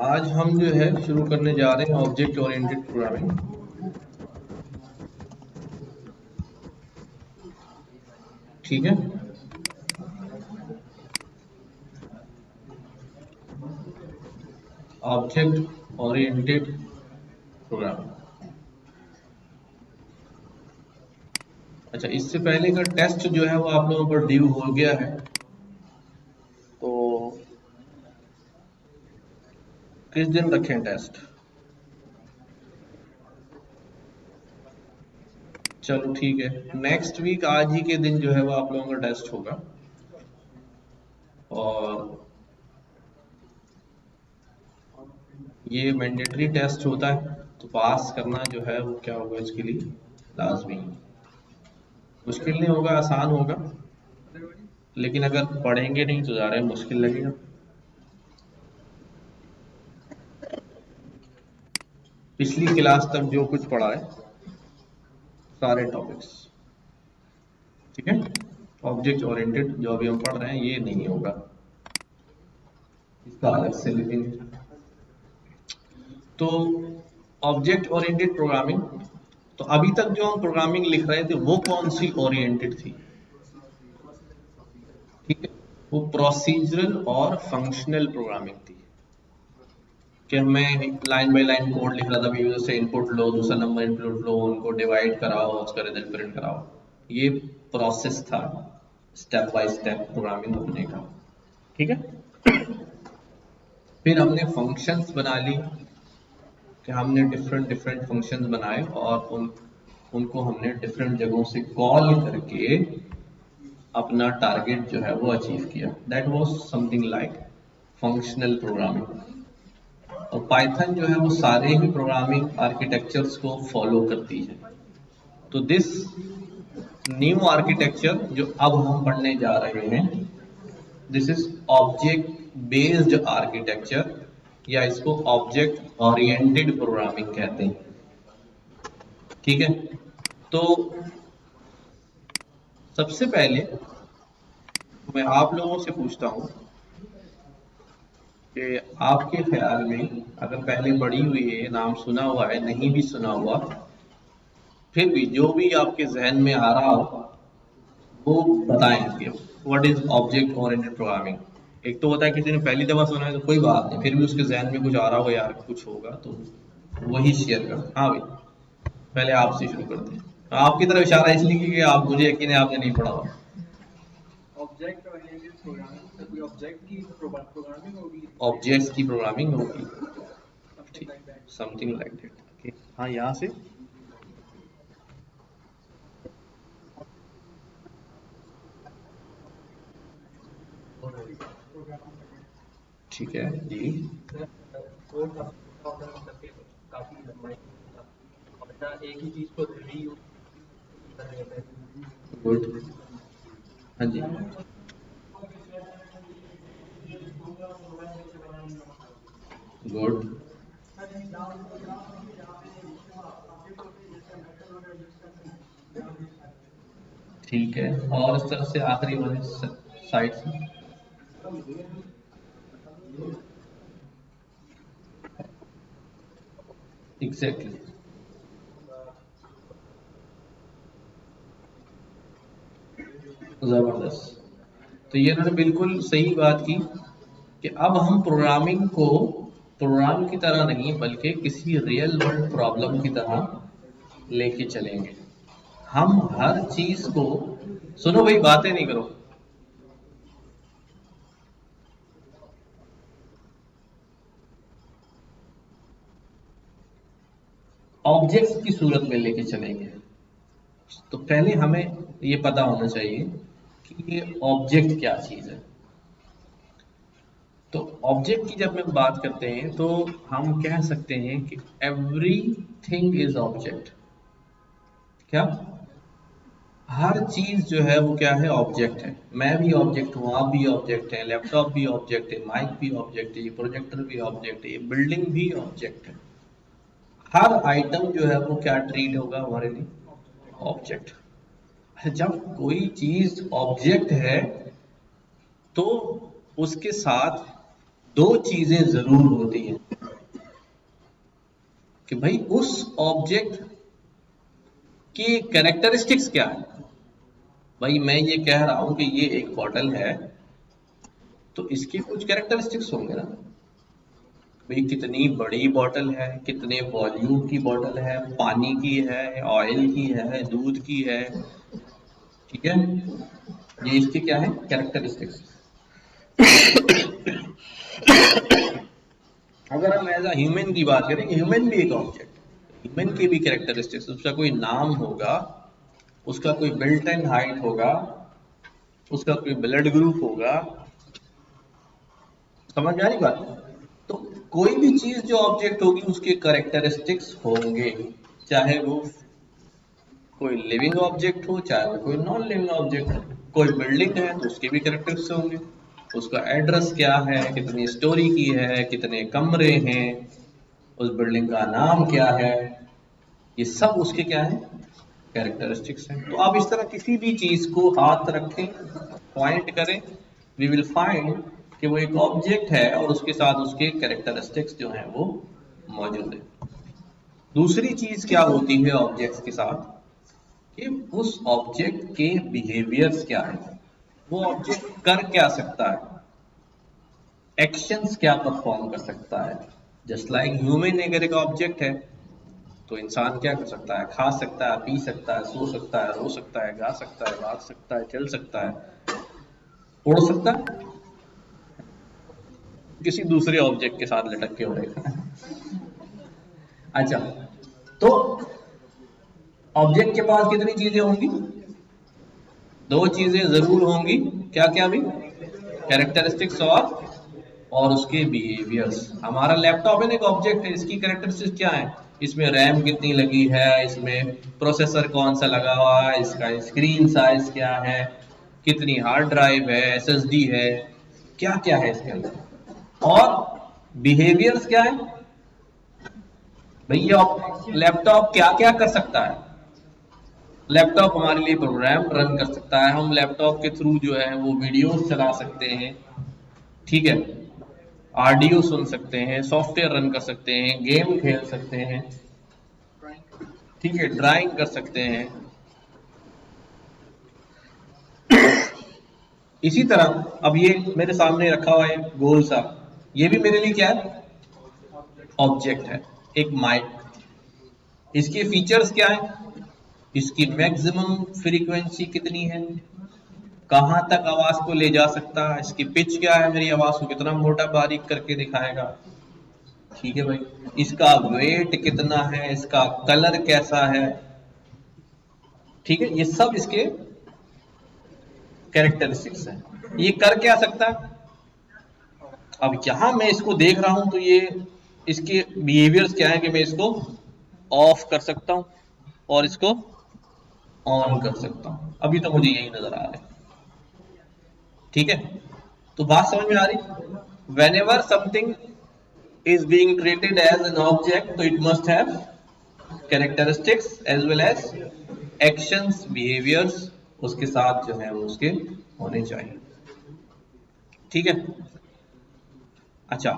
आज हम जो है शुरू करने जा रहे हैं ऑब्जेक्ट ओरिएंटेड प्रोग्रामिंग। ठीक है, ऑब्जेक्ट ओरिएंटेड प्रोग्रामिंग। अच्छा, इससे पहले का टेस्ट जो है वो आप लोगों पर ड्यू हो गया है, तो किस दिन रखें टेस्ट? चलो ठीक है, नेक्स्ट वीक आज ही के दिन जो है वो आप लोगों का टेस्ट होगा। और ये मैंडेटरी टेस्ट होता है, तो पास करना जो है वो क्या होगा इसके लिए लाजमी। मुश्किल नहीं होगा, आसान होगा, लेकिन अगर पढ़ेंगे नहीं तो ज़्यादा मुश्किल लगेगा। पिछली क्लास तक जो कुछ पढ़ा है सारे टॉपिक्स, ठीक है। ऑब्जेक्ट ओरिएंटेड जो अभी हम पढ़ रहे हैं ये नहीं होगा, इसका अलग से लिखेंगे। तो ऑब्जेक्ट ओरिएंटेड प्रोग्रामिंग, तो अभी तक जो हम प्रोग्रामिंग लिख रहे थे वो कौन सी ओरिएंटेड थी? ठीक है, वो प्रोसीजरल और फंक्शनल प्रोग्रामिंग थी कि हमें लाइन बाय लाइन कोड लिख रहा था, यूजर से इनपुट लो, दूसरा नंबर इनपुट लो, उनको डिवाइड कराओ, उसका रिजल्ट प्रिंट कराओ। ये प्रोसेस था स्टेप बाय स्टेप प्रोग्रामिंग होने का, ठीक है। फिर हमने फंक्शंस बना ली कि हमने डिफरेंट डिफरेंट फंक्शंस बनाए और उनको हमने डिफरेंट जगहों से कॉल करके अपना टारगेट जो है वो अचीव किया। That was something like functional programming. और पाइथन जो है वो सारे ही प्रोग्रामिंग आर्किटेक्चर्स को फॉलो करती है। तो दिस न्यू आर्किटेक्चर जो अब हम पढ़ने जा रहे हैं, this is object based architecture, या इसको ऑब्जेक्ट ओरिएंटेड प्रोग्रामिंग कहते हैं, ठीक है। तो सबसे पहले मैं आप लोगों से पूछता हूं कि आपके ख्याल में, अगर पहले पढ़ी हुई है, नाम सुना हुआ है, नहीं भी सुना हुआ, फिर भी जो भी आपके जहन में आ रहा हो वो बताएं कि what is object oriented programming. एक तो होता है किसी ने पहली दफा सुना है तो कोई बात नहीं, फिर भी उसके जहन में कुछ आ रहा होगा, यार कुछ होगा तो वही शेयर कर। हाँ भाई, पहले आपसे शुरू करते हैं। आपकी तरफ इशारा इसलिए कि आप, मुझे यकीन है आपने नहीं पढ़ा होगा। ऑब्जेक्ट ओरिएंटेड प्रोग्रामिंग, तो कोई ऑब्जेक्ट की प्रोग्रामिंग होगी, ऑब्जेक्ट्स की प्रोग्रामिंग होगी, समथिंग लाइक दैट। हाँ, यहाँ से ठीक है जी। काफी लंबाई और एक ही चीज को रीयूज कर रहे हैं। गुड, हाँ जी। गुड, ठीक है। और इस तरह से आखिरी वाले साइड से एग्जैक्टली, जबरदस्त। तो ये इन्होंने बिल्कुल सही बात की कि अब हम प्रोग्रामिंग को प्रोग्राम की तरह नहीं बल्कि किसी रियल वर्ल्ड प्रॉब्लम की तरह लेके चलेंगे। हम हर चीज को, सुनो भाई, बातें नहीं करो, ऑब्जेक्ट्स की सूरत में लेके चलेंगे। तो पहले हमें ये पता होना चाहिए कि ये ऑब्जेक्ट क्या चीज है। तो ऑब्जेक्ट की जब हम बात करते हैं तो हम कह सकते हैं कि एवरीथिंग इज ऑब्जेक्ट। क्या? हर चीज जो है वो क्या है? ऑब्जेक्ट है। मैं भी ऑब्जेक्ट हूँ, आप भी ऑब्जेक्ट है, लैपटॉप भी ऑब्जेक्ट है, माइक भी ऑब्जेक्ट है, ये प्रोजेक्टर भी ऑब्जेक्ट है, ये बिल्डिंग भी ऑब्जेक्ट है। हर आइटम जो है वो क्या ट्रीट होगा हमारे लिए? ऑब्जेक्ट। जब कोई चीज ऑब्जेक्ट है तो उसके साथ दो चीजें जरूर होती हैं। कि भाई उस ऑब्जेक्ट की कैरेक्टरिस्टिक्स क्या है। भाई मैं ये कह रहा हूं कि ये एक बॉटल है, तो इसके कुछ कैरेक्टरिस्टिक्स होंगे ना। भाई कितनी बड़ी बॉटल है, कितने वॉल्यूम की बॉटल है, पानी की है, ऑयल की है, दूध की है, ठीक है, ये इसके क्या है कैरेक्टरिस्टिक्स। अगर हम एज अ ह्यूमन की बात करें, ह्यूमन भी एक ऑब्जेक्ट, ह्यूमन की भी कैरेक्टरिस्टिक्स, उसका कोई नाम होगा, उसका कोई बिल्ट इन हाइट होगा, उसका कोई ब्लड ग्रुप होगा, समझ में आ रही बात। तो कोई भी चीज जो ऑब्जेक्ट होगी उसके कैरेक्टरिस्टिक्स होंगे, चाहे वो कोई लिविंग ऑब्जेक्ट हो, चाहे वो कोई नॉन लिविंग ऑब्जेक्ट हो। कोई बिल्डिंग है तो उसके भी कैरेक्टरिस्टिक्स होंगे, उसका एड्रेस क्या है, कितनी स्टोरी की है, कितने कमरे हैं, उस बिल्डिंग का नाम क्या है, ये सब उसके क्या है कैरेक्टरिस्टिक्स हैं। तो आप इस तरह किसी भी चीज को हाथ रखें, पॉइंट करें, वी विल फाइंड कि वो एक ऑब्जेक्ट है और उसके साथ उसके कैरेक्टरिस्टिक्स जो हैं वो मौजूद है। दूसरी चीज क्या होती है ऑब्जेक्ट्स के साथ, कि उस ऑब्जेक्ट के बिहेवियर्स क्या है, वो ऑब्जेक्ट कर क्या सकता है, एक्शंस क्या परफॉर्म कर सकता है। जस्ट लाइक ह्यूमन अगर एक ऑब्जेक्ट है तो इंसान क्या कर सकता है, खा सकता है, पी सकता है, सो सकता है, रो सकता है, गा सकता है, भाग सकता है, चल सकता है, उड़ सकता है, किसी दूसरे ऑब्जेक्ट के साथ लटक के उड़ेगा। अच्छा, तो ऑब्जेक्ट के पास कितनी चीजें होंगी, दो चीजें जरूर होंगी, क्या क्या भी, कैरेक्टरिस्टिक्स और उसके बिहेवियर्स। हमारा लैपटॉप है ना एक ऑब्जेक्ट है, इसकी कैरेक्टरिस्टिक्स क्या है, इसमें रैम कितनी लगी है, इसमें प्रोसेसर कौन सा लगा हुआ है, इसका स्क्रीन साइज क्या है, कितनी हार्ड ड्राइव है, एसएसडी है, क्या क्या है इसके अंदर। और बिहेवियर्स क्या है, भैया लैपटॉप क्या क्या कर सकता है। लैपटॉप हमारे लिए प्रोग्राम रन कर सकता है, हम लैपटॉप के थ्रू जो है वो वीडियोस चला सकते हैं, ठीक है, ऑडियो सुन सकते हैं, सॉफ्टवेयर रन कर सकते हैं, गेम खेल सकते हैं, ठीक है, ड्राइंग कर सकते हैं। इसी तरह अब ये मेरे सामने रखा हुआ है गोल सा, ये भी मेरे लिए क्या है, ऑब्जेक्ट है। एक माइक, इसके फीचर्स क्या है, इसकी मैक्सिमम फ्रीक्वेंसी कितनी है, कहां तक आवाज को ले जा सकता है, इसकी पिच क्या है, मेरी आवाज को कितना मोटा बारीक करके दिखाएगा, ठीक है भाई, इसका वेट कितना है, इसका कलर कैसा है, ठीक है, ये सब इसके कैरेक्टरिस्टिक्स हैं। ये कर क्या सकता है, अब यहां मैं इसको देख रहा हूं तो ये इसके बिहेवियर्स क्या है कि मैं इसको ऑफ कर सकता हूं और इसको ऑन कर सकता हूं। अभी तो मुझे यही नजर आ रहा है, ठीक है, तो बात समझ में आ रही। whenever something is being treated as an object तो it must have characteristics as well as actions, behaviors उसके साथ जो है वो उसके होने चाहिए, ठीक है। अच्छा,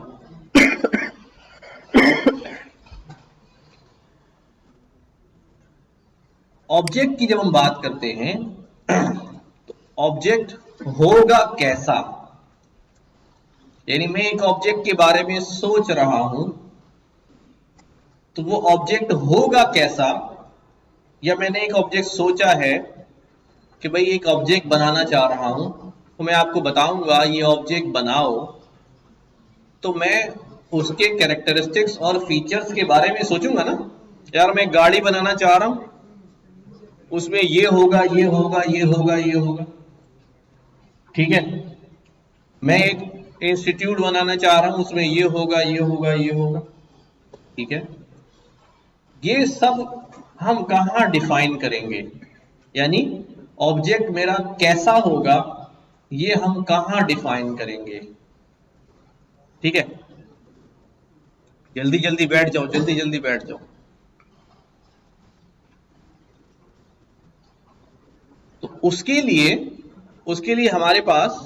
ऑब्जेक्ट की जब हम बात करते हैं तो ऑब्जेक्ट होगा कैसा, यानी मैं एक ऑब्जेक्ट के बारे में सोच रहा हूं तो वो ऑब्जेक्ट होगा कैसा, या मैंने एक ऑब्जेक्ट सोचा है कि भाई एक ऑब्जेक्ट बनाना चाह रहा हूं तो मैं आपको बताऊंगा ये ऑब्जेक्ट बनाओ, तो मैं उसके कैरेक्टरिस्टिक्स और फीचर्स के बारे में सोचूंगा ना। यार मैं गाड़ी बनाना चाह रहा हूं, उसमें ये होगा, ये होगा, ये होगा, ये होगा, ठीक है। मैं एक इंस्टीट्यूट बनाना चाह रहा हूं, उसमें ये होगा, ये होगा, ये होगा, ठीक है। ये सब हम कहां डिफाइन करेंगे, यानी ऑब्जेक्ट मेरा कैसा होगा ये हम कहां डिफाइन करेंगे, ठीक है। जल्दी जल्दी बैठ जाओ, जल्दी जल्दी बैठ जाओ। तो उसके लिए हमारे पास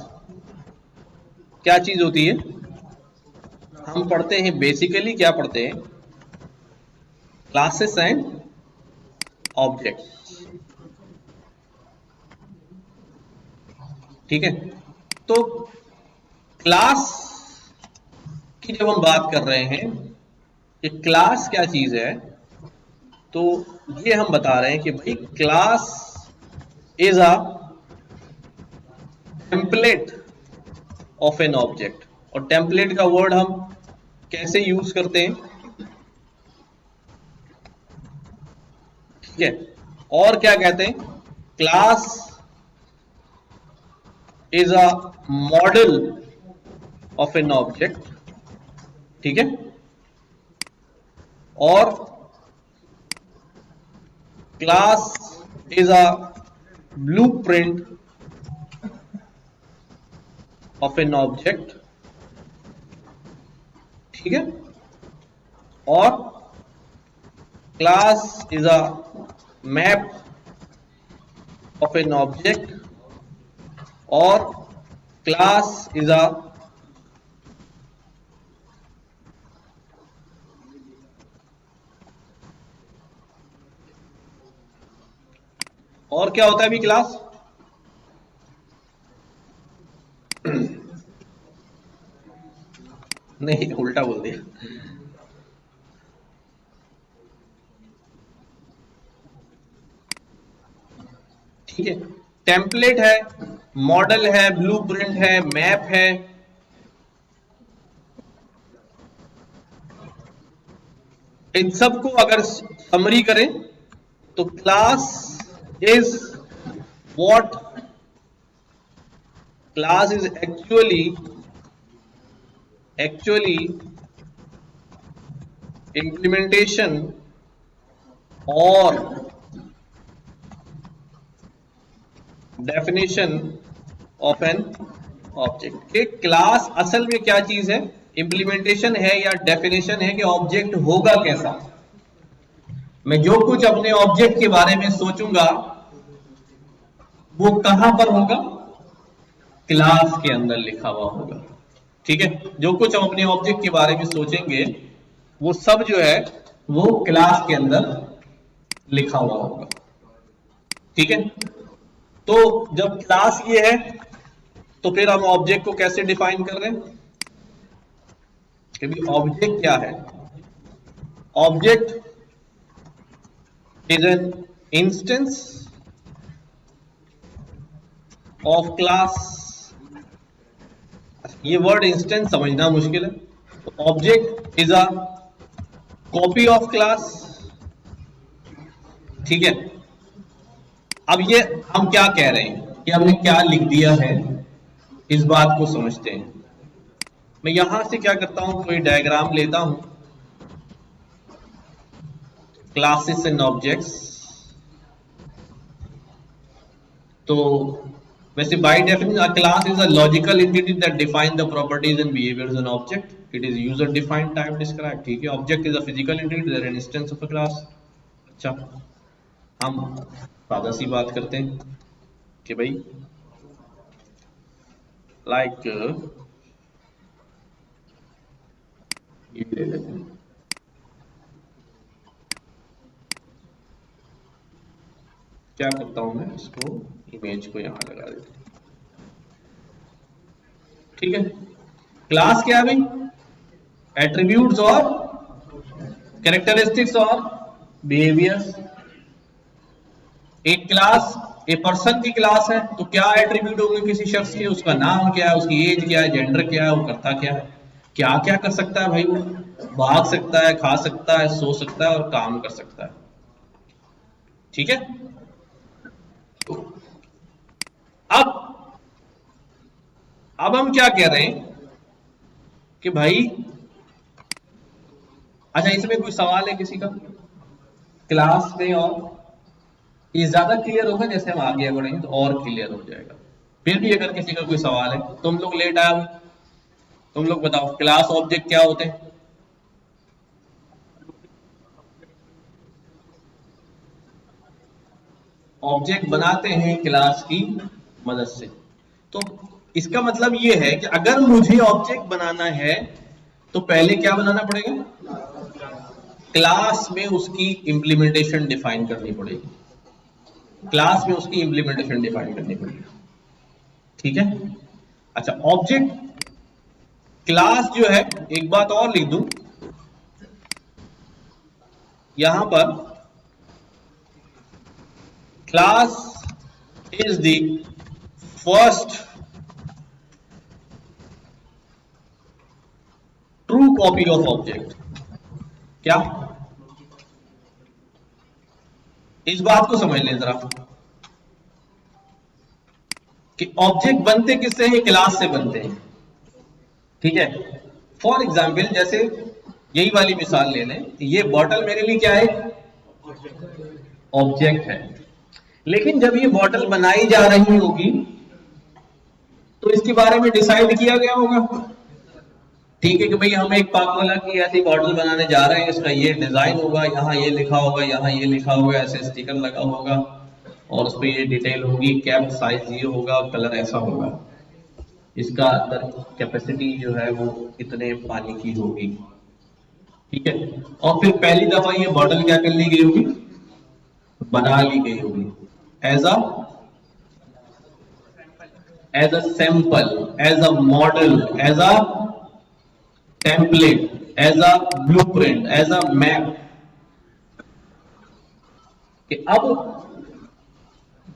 क्या चीज होती है, हम पढ़ते हैं बेसिकली क्या पढ़ते हैं, क्लासेस एंड ऑब्जेक्ट। ठीक है, तो क्लास की जब हम बात कर रहे हैं कि क्लास क्या चीज है, तो ये हम बता रहे हैं कि भाई class is a template of an object. और टेम्पलेट का वर्ड हम कैसे यूज करते हैं, ठीक है, और क्या कहते हैं, class is a model of an object. ठीक है, और class is a blueprint of an object. ठीक है, और class is a map of an object, और क्लास इज अ और क्या होता है अभी क्लास, नहीं उल्टा बोल दिया। ठीक है, टेम्पलेट है, मॉडल है, ब्लूप्रिंट है, मैप है। इन सबको अगर समरी करें तो class is what, class is actually implementation और definition of an object। कि क्लास असल में क्या चीज है, इंप्लीमेंटेशन है या डेफिनेशन है कि ऑब्जेक्ट होगा कैसा। मैं जो कुछ अपने ऑब्जेक्ट के बारे में सोचूंगा वो कहां पर होगा, क्लास के अंदर लिखा हुआ होगा। ठीक है, जो कुछ हम अपने ऑब्जेक्ट के बारे में सोचेंगे वो सब जो है वो क्लास के अंदर लिखा हुआ होगा। ठीक है, तो जब क्लास ये है तो फिर हम ऑब्जेक्ट को कैसे डिफाइन कर रहे हैं कि ऑब्जेक्ट क्या है। Object is an instance of class. ये वर्ड इंस्टेंस समझना मुश्किल है। Object is a copy of class. ठीक है, अब ये हम क्या कह रहे हैं कि हमने क्या लिख दिया है, इस बात को समझते हैं। मैं यहां से क्या करता हूं, कोई डायग्राम लेता हूं, क्लासेस एंड ऑब्जेक्ट्स। तो वैसे by definition a class is a logical entity that define the properties and behaviours on object. It is user defined type describe. ठीक है, object is a physical entity that an instance of a class. अच्छा, हम सादा सी बात करते हैं कि भाई लाइक ये ले लेते हैं, क्या करता हूं मैं, इसको इमेज को यहां लगा देता हूं। ठीक है, क्लास क्या है भाई, एट्रीब्यूट्स और कैरेक्टरिस्टिक्स और बिहेवियर्स। एक क्लास ए पर्सन की क्लास है तो क्या एट्रीब्यूट होंगे किसी शख्स के, उसका नाम क्या है, उसकी एज क्या है, जेंडर क्या है, वो करता क्या है, क्या क्या कर सकता है भाई, वो भाग सकता है, खा सकता है, सो सकता है और काम कर सकता है। ठीक है, अब हम क्या कह रहे हैं कि भाई, अच्छा इसमें कोई सवाल है किसी का क्लास में, और ये ज्यादा क्लियर होगा जैसे हम आगे बढ़ेंगे तो और क्लियर हो जाएगा। फिर भी अगर किसी का कोई सवाल है, तुम लोग लेट आए, तुम लोग बताओ क्लास ऑब्जेक्ट क्या होते हैं। ऑब्जेक्ट बनाते हैं क्लास की मदद से। तो इसका मतलब ये है कि अगर मुझे ऑब्जेक्ट बनाना है तो पहले क्या बनाना पड़ेगा, क्लास में उसकी इंप्लीमेंटेशन डिफाइन करनी पड़ेगी, क्लास में उसकी इंप्लीमेंटेशन डिफाइन करनी पड़ेगी। ठीक है, अच्छा ऑब्जेक्ट क्लास जो है, एक बात और लिख दूं यहां पर, class is the first true copy of object. क्या, इस बात को समझ लें जरा कि ऑब्जेक्ट बनते किससे हैं, क्लास से बनते हैं। ठीक है, फॉर एग्जाम्पल जैसे यही वाली मिसाल ले लें, ये बॉटल मेरे लिए क्या है, ऑब्जेक्ट है, लेकिन जब ये बॉटल बनाई जा रही होगी तो इसके बारे में डिसाइड किया गया होगा। ठीक है कि भाई हम एक पाकोला की ऐसी बॉटल बनाने जा रहे हैं, इसका ये डिजाइन होगा, यहाँ ये लिखा होगा, यहाँ ये लिखा होगा, ऐसे स्टिकर लगा होगा और उस पर ये डिटेल होगी, कैप साइज ये होगा, कलर ऐसा होगा, इसका अंदर कैपेसिटी जो है वो इतने पानी की होगी। ठीक है, और फिर पहली दफा ये बॉटल क्या कर ली गई होगी, बना ली गई होगी as a sample, as a model, as a template, as a blueprint, as a map, कि अब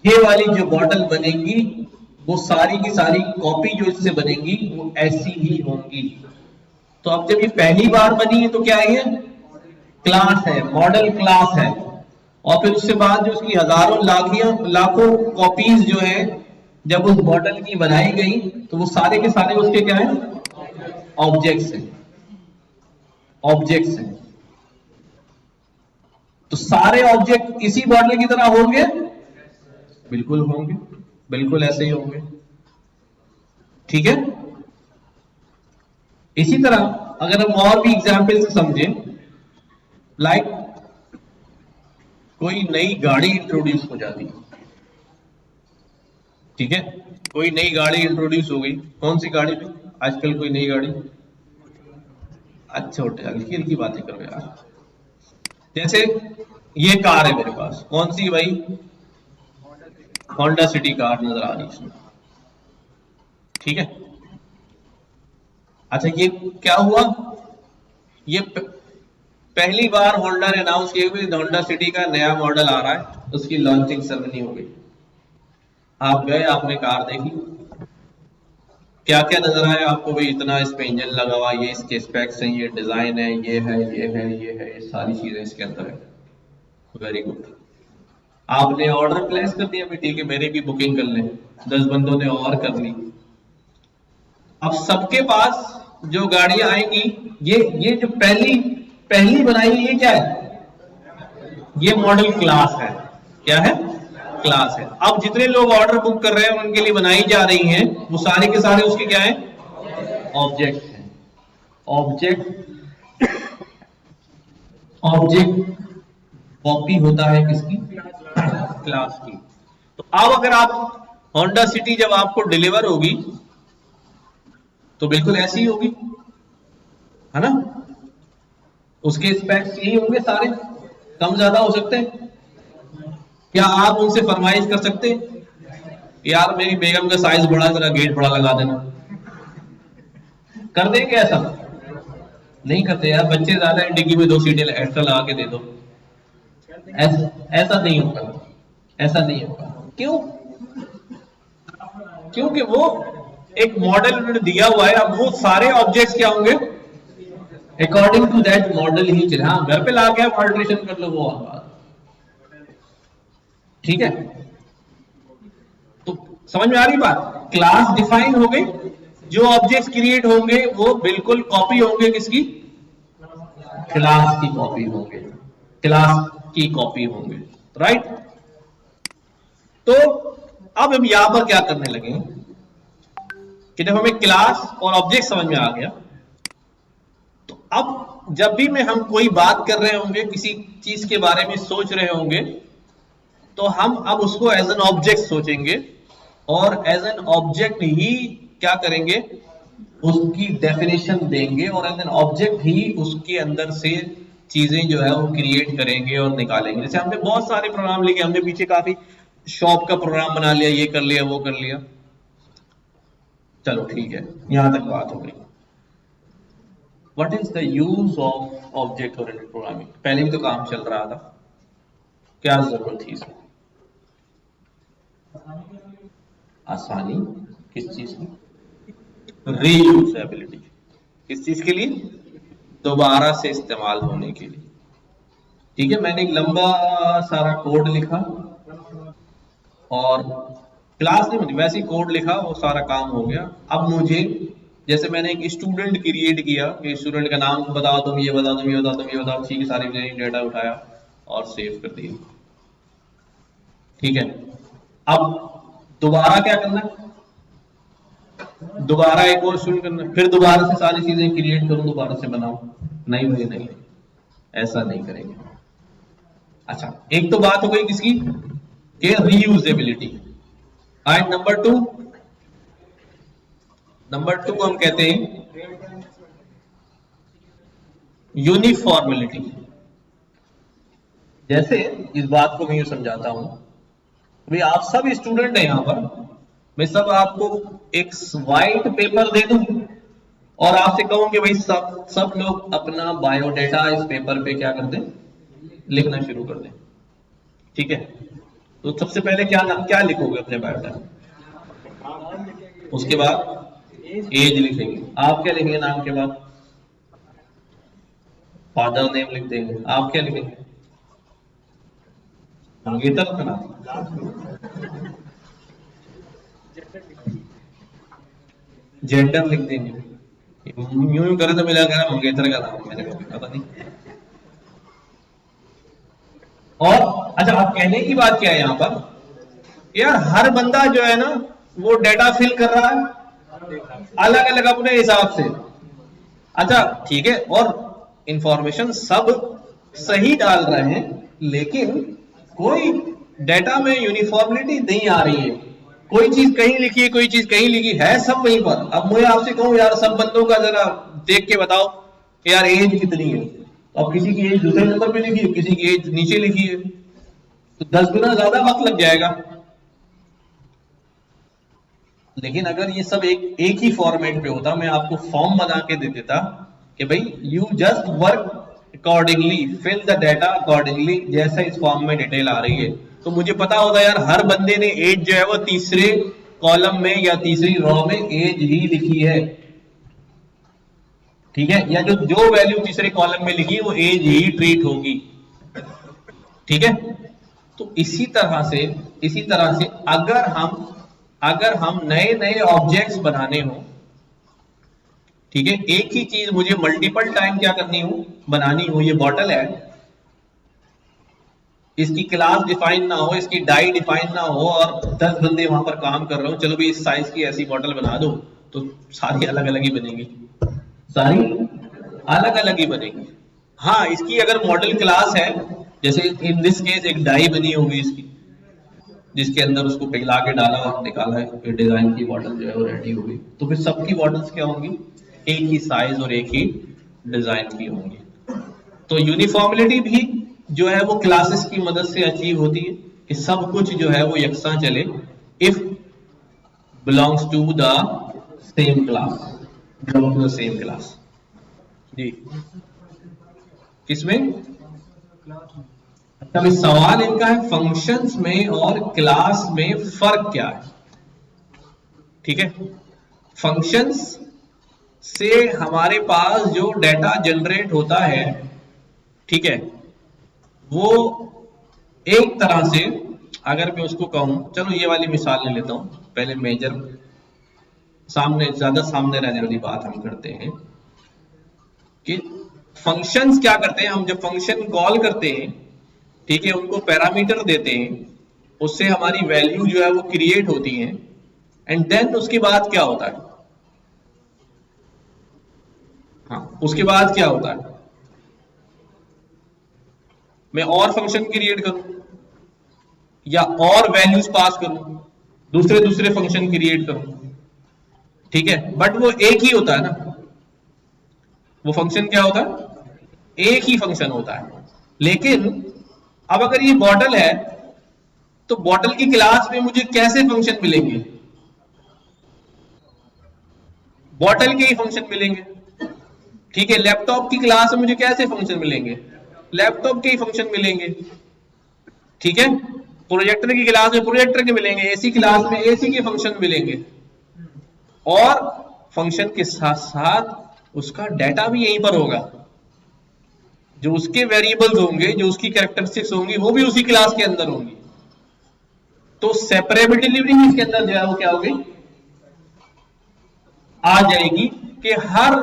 ये वाली जो बॉटल बनेगी वो सारी की सारी कॉपी जो इससे बनेगी वो ऐसी ही होंगी। तो अब जब ये पहली बार बनी है तो क्या है, ये क्लास है, मॉडल क्लास है, और फिर उसके बाद जो उसकी हजारों लाखों कॉपीज जो है जब उस बॉटल की बनाई गई तो वो सारे के सारे उसके क्या है, ऑब्जेक्ट्स हैं, ऑब्जेक्ट्स हैं। तो सारे ऑब्जेक्ट इसी बॉटल की तरह होंगे, बिल्कुल होंगे, बिल्कुल ऐसे ही होंगे। ठीक है, इसी तरह अगर हम और भी एग्जाम्पल से समझें, लाइक कोई नई गाड़ी इंट्रोड्यूस हो जाती, ठीक है, कोई नई गाड़ी इंट्रोड्यूस हो गई, कौन सी गाड़ी में आजकल कोई नई गाड़ी, अच्छा उठे हल्की हल्की बातें करो यार, जैसे ये कार है मेरे पास, कौन सी भाई, होंडा सिटी कार नजर आ रही है इसमें। ठीक है, अच्छा ये क्या हुआ, ये पहली बार होंडा ने अनाउंस किया कि होंडा सिटी का नया मॉडल आ रहा है, उसकी लॉन्चिंग सेरेमनी हो गई, आप गए, आपने कार देखी, क्या क्या नजर आया आपको, भाई इतना इस पे इंजन लगा हुआ, ये इसके स्पेक्स हैं, ये डिजाइन है, ये है, ये है, ये है, ये सारी चीजें इसके अंदर है, वेरी गुड। आपने ऑर्डर प्लेस कर दिया, ठीक है मेरी भी बुकिंग कर ले, 10 बंदों ने और कर ली। अब सबके पास जो गाड़ियां आएंगी, ये जो पहली बनाई है, ये क्या है, ये मॉडल क्लास है, क्या है, क्लास है। अब जितने लोग ऑर्डर बुक कर रहे हैं उनके लिए बनाई जा रही हैं, वो सारे के सारे उसके क्या है, ऑब्जेक्ट हैं। ऑब्जेक्ट कॉपी होता है किसकी, क्लास की। तो अब अगर आप होंडा सिटी जब आपको डिलीवर होगी तो बिल्कुल ऐसी ही होगी, है ना, उसके स्पेक्स यही होंगे सारे, कम ज्यादा हो सकते हैं। क्या आप उनसे फरमाइश कर सकते हैं, यार मेरी बेगम का साइज बड़ा, जरा गेट बड़ा लगा देना, कर देंगे ऐसा, नहीं करते यार, बच्चे ज्यादा है, डिग्गी में 2 सीटें एक्स्ट्रा लगा के दे दो, ऐसा नहीं होगा, ऐसा नहीं होगा। क्यों, क्योंकि वो एक मॉडल उन्होंने दिया हुआ है, अब वो सारे ऑब्जेक्ट्स क्या होंगे, अकॉर्डिंग टू दैट मॉडल ही चले। हाँ, घर पे ला के आप ऑल्ट्रेशन कर लो, वो बात, ठीक है। तो समझ में आ रही बात, क्लास डिफाइन हो गई, जो ऑब्जेक्ट्स क्रिएट होंगे वो बिल्कुल कॉपी होंगे किसकी, क्लास की कॉपी होंगे, क्लास की कॉपी होंगे, राइट। तो अब हम यहां पर क्या करने लगे कि जब हमें क्लास और ऑब्जेक्ट समझ में आ गया, तो अब जब भी में हम कोई बात कर रहे होंगे, किसी चीज के बारे में सोच रहे होंगे, तो हम अब उसको एज एन ऑब्जेक्ट सोचेंगे और एज एन ऑब्जेक्ट ही क्या करेंगे, उसकी डेफिनेशन देंगे और एज एन ऑब्जेक्ट ही उसके अंदर से चीजें जो है वो क्रिएट करेंगे और निकालेंगे। जैसे हमने बहुत सारे प्रोग्राम लिखे, हमने पीछे काफी शॉप का प्रोग्राम बना लिया, ये कर लिया वो कर लिया, चलो ठीक है, यहां तक बात हो गई। What is the use of object oriented programming? पहले भी तो काम चल रहा था, क्या जरूरत थी इसमें? आसानी, किस चीज की? रीयूजेबिलिटी, किस चीज के लिए? दोबारा से इस्तेमाल होने के लिए। ठीक है, मैंने एक लंबा सारा कोड लिखा और क्लास नहीं बनी, वैसे ही कोड लिखा, वो सारा काम हो गया। अब मुझे, जैसे मैंने एक स्टूडेंट क्रिएट किया कि स्टूडेंट का नाम बता दो, ये बता दो, ये बता दो, ये बता दो, ठीक है, सारी डेटा उठाया और सेव कर दिया। ठीक है, अब दोबारा क्या करना है? दोबारा एक और शुरू करना है, फिर दोबारा से सारी चीजें क्रिएट करूं, दोबारा से बनाऊं? नहीं भाई नहीं, ऐसा नहीं करेंगे। अच्छा, एक तो बात हो गई किसकी? के रीयूजेबिलिटी। एंड नंबर टू हम कहते हैं यूनिफॉर्मिलिटी। जैसे इस बात को मैं यूं समझाता हूं, भाई आप सब स्टूडेंट हैं यहां पर, मैं सब आपको एक व्हाइट पेपर दे दूं और आपसे कहूं कि भाई सब लोग अपना बायोडेटा इस पेपर पे क्या कर दें? लिखना शुरू कर दें। ठीक है, तो सबसे पहले क्या लिखोगे अपने बायोडेटा? उसके बाद एज लिखेंगे। आप क्या लिखेंगे नाम के बाद? फादर नेम लिख देंगे। आप क्या लिखेंगे? मंगेतर का नाम, जेंडर लिख देंगे। यूं करे तो मिला कह मंगेतर का नाम, मैंने पता नहीं। और अच्छा, आप कहने की बात क्या है यहां पर? यार हर बंदा जो है ना वो डेटा फिल कर रहा है अलग अलग अपने हिसाब से। अच्छा ठीक है, और इंफॉर्मेशन सब सही डाल रहे हैं, लेकिन कोई डेटा में यूनिफॉर्मिलिटी नहीं आ रही है। कोई चीज कहीं लिखी है, कोई चीज कहीं लिखी है, सब वहीं पर। अब मुझे आपसे कहूं यार सब बंदों का जरा देख के बताओ यार एज कितनी है, अब किसी की एज दूसरे नंबर पे लिखी है, किसी की एज नीचे लिखी है, तो 10 गुना ज्यादा वक्त लग जाएगा। लेकिन अगर ये सब एक ही फॉर्मेट पे होता, मैं आपको फॉर्म बना के दे देता कि भाई you just work accordingly, fill the data accordingly, जैसा इस फॉर्म में डिटेल आ रही है, तो मुझे पता होता यार हर बंदे ने एज जो है वो तीसरे कॉलम में या तीसरी रो में एज ही लिखी है। ठीक है, या जो वैल्यू तीसरे कॉलम में लिखी है वो एज ही ट्रीट होगी। ठीक है, तो इसी तरह से अगर हम नए ऑब्जेक्ट्स बनाने हो, ठीक है, एक ही चीज मुझे मल्टीपल टाइम क्या करनी हो, बनानी हो। ये बॉटल है, इसकी क्लास डिफाइन ना हो, इसकी डाई डिफाइन ना हो, और 10 बंदे वहां पर काम कर रहे हो, चलो भी इस साइज की ऐसी बॉटल बना दो, तो सारी अलग अलग ही बनेगी, सारी अलग अलग ही बनेगी। हाँ, इसकी अगर मॉडल क्लास है, जैसे इन दिस केस एक डाई बनी होगी इसकी, जिसके अंदर उसको पिघला के डाला और निकाला है, फिर डिजाइन की बॉटल जो है वो रेडी हो गई, तो फिर सबकी बॉटल्स क्या होंगी? एक ही साइज और एक ही डिजाइन की होंगी। तो यूनिफॉर्मिलिटी भी जो है वो क्लासेस की मदद से अचीव होती है कि सब कुछ जो है वो यकसा चले, if belongs to the same class, belong to the same class. जी, किसमें? अच्छा, सवाल इनका है फंक्शंस में और क्लास में फर्क क्या है? ठीक है, फंक्शंस से हमारे पास जो डेटा जनरेट होता है, ठीक है, वो एक तरह से, अगर मैं उसको कहूं, चलो ये वाली मिसाल ले लेता हूं, पहले मेजर ज्यादा सामने रहने वाली बात हम करते हैं कि फंक्शंस क्या करते हैं। हम जब फंक्शन कॉल करते हैं, ठीक है, उनको पैरामीटर देते हैं, उससे हमारी वैल्यू जो है वो क्रिएट होती है, एंड देन उसके बाद क्या होता है? हाँ, उसके बाद क्या होता है? मैं और फंक्शन क्रिएट करूं या और वैल्यूज पास करूं, दूसरे फंक्शन क्रिएट करूं, ठीक है, बट वो एक ही होता है ना। वो फंक्शन क्या होता है? एक ही फंक्शन होता है। लेकिन अब अगर ये बॉटल है तो बॉटल की क्लास में मुझे कैसे फंक्शन मिलेंगे? बॉटल के ही फंक्शन मिलेंगे, ठीक है। लैपटॉप की क्लास में मुझे कैसे फंक्शन मिलेंगे? लैपटॉप के ही फंक्शन मिलेंगे, ठीक है। प्रोजेक्टर की क्लास में प्रोजेक्टर के मिलेंगे, एसी क्लास में एसी के फंक्शन मिलेंगे, और फंक्शन के साथ साथ उसका डाटा भी यहीं पर होगा। जो उसके वेरिएबल्स होंगे, जो उसकी कैरेक्टरिस्टिक्स होंगी, वो भी उसी क्लास के अंदर होंगी। तो सेपरेबिलिटी भी इसके अंदर जो है वो क्या होगी, आ जाएगी कि हर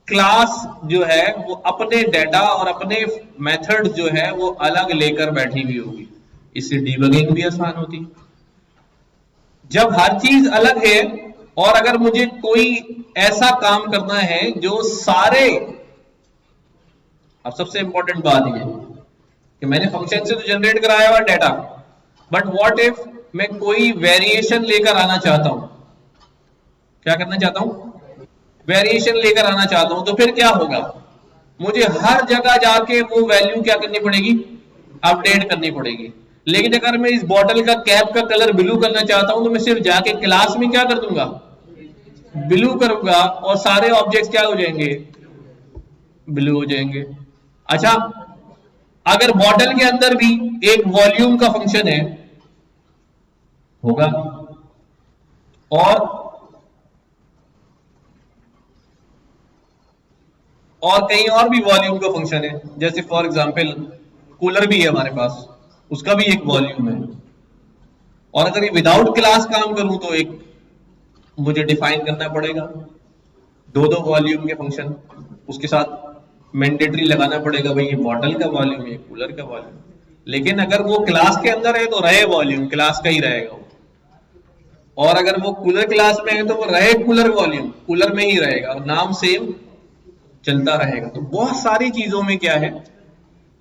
क्लास जो है वो अपने डाटा और अपने मेथड जो है वो अलग लेकर बैठी हुई होगी। इससे डिबगिंग भी आसान होती। जब हर चीज अलग है और अगर मुझे कोई ऐसा काम करना है जो सारे, अब सबसे इंपॉर्टेंट बात यह कि मैंने फंक्शन से तो जनरेट कराया हुआ डाटा, बट व्हाट इफ मैं कोई वेरिएशन लेकर आना चाहता हूं। क्या करना चाहता हूं? वेरिएशन लेकर आना चाहता हूं। तो फिर क्या होगा? मुझे हर जगह जाके वो वैल्यू क्या करनी पड़ेगी, अपडेट करनी पड़ेगी। लेकिन अगर मैं इस बॉटल का कैप का कलर ब्लू करना चाहता हूं तो मैं सिर्फ जाके क्लास में क्या कर दूंगा, ब्लू करूंगा, और सारे ऑब्जेक्ट्स क्या हो जाएंगे, ब्लू हो जाएंगे। अच्छा, अगर बॉटल के अंदर भी एक वॉल्यूम का फंक्शन है, होगा, और कहीं और भी वॉल्यूम का फंक्शन है। जैसे फॉर एग्जांपल कूलर भी है हमारे पास, उसका भी एक वॉल्यूम है। और अगर ये विदाउट क्लास काम करूं तो एक मुझे डिफाइन करना पड़ेगा, दो वॉल्यूम के फंक्शन, उसके साथ मैंडेटरी लगाना पड़ेगा, भाई ये बॉटल का वॉल्यूम है, कूलर का वॉल्यूम। लेकिन अगर वो क्लास के अंदर है तो रहे वॉल्यूम क्लास का ही रहेगा, और अगर वो कूलर क्लास में है तो वो रहे कूलर वॉल्यूम कूलर में ही रहेगा, और नाम सेम चलता रहेगा। तो बहुत सारी चीजों में क्या है,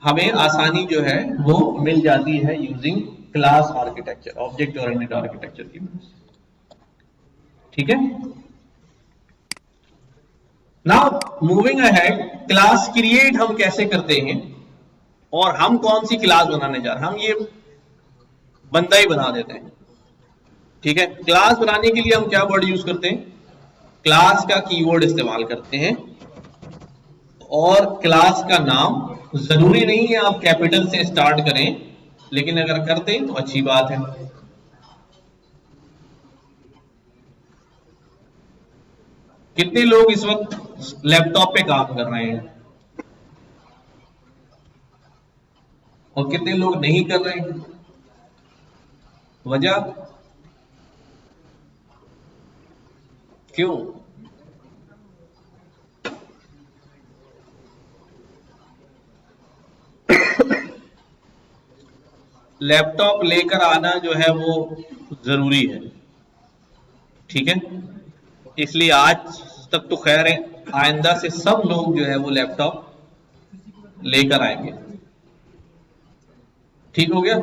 हमें आसानी जो है वो मिल जाती है using class architecture, object oriented architecture की मदद से, ठीक है। Now moving ahead, class create हम कैसे करते हैं और हम कौन सी क्लास बनाने जा रहे हैं। हम ये बंदा ही बना देते हैं, ठीक है। क्लास बनाने के लिए हम क्या वर्ड यूज करते हैं, क्लास का कीवर्ड इस्तेमाल करते हैं, और क्लास का नाम जरूरी नहीं है आप कैपिटल से स्टार्ट करें, लेकिन अगर करते हैं तो अच्छी बात है। कितने लोग इस वक्त लैपटॉप पे काम कर रहे हैं और कितने लोग नहीं कर रहे हैं? वजह क्यों? लैपटॉप लेकर आना जो है वो जरूरी है, ठीक है। इसलिए आज तक तो खैर है, आइंदा से सब लोग जो है वो लैपटॉप लेकर आएंगे, ठीक हो गया।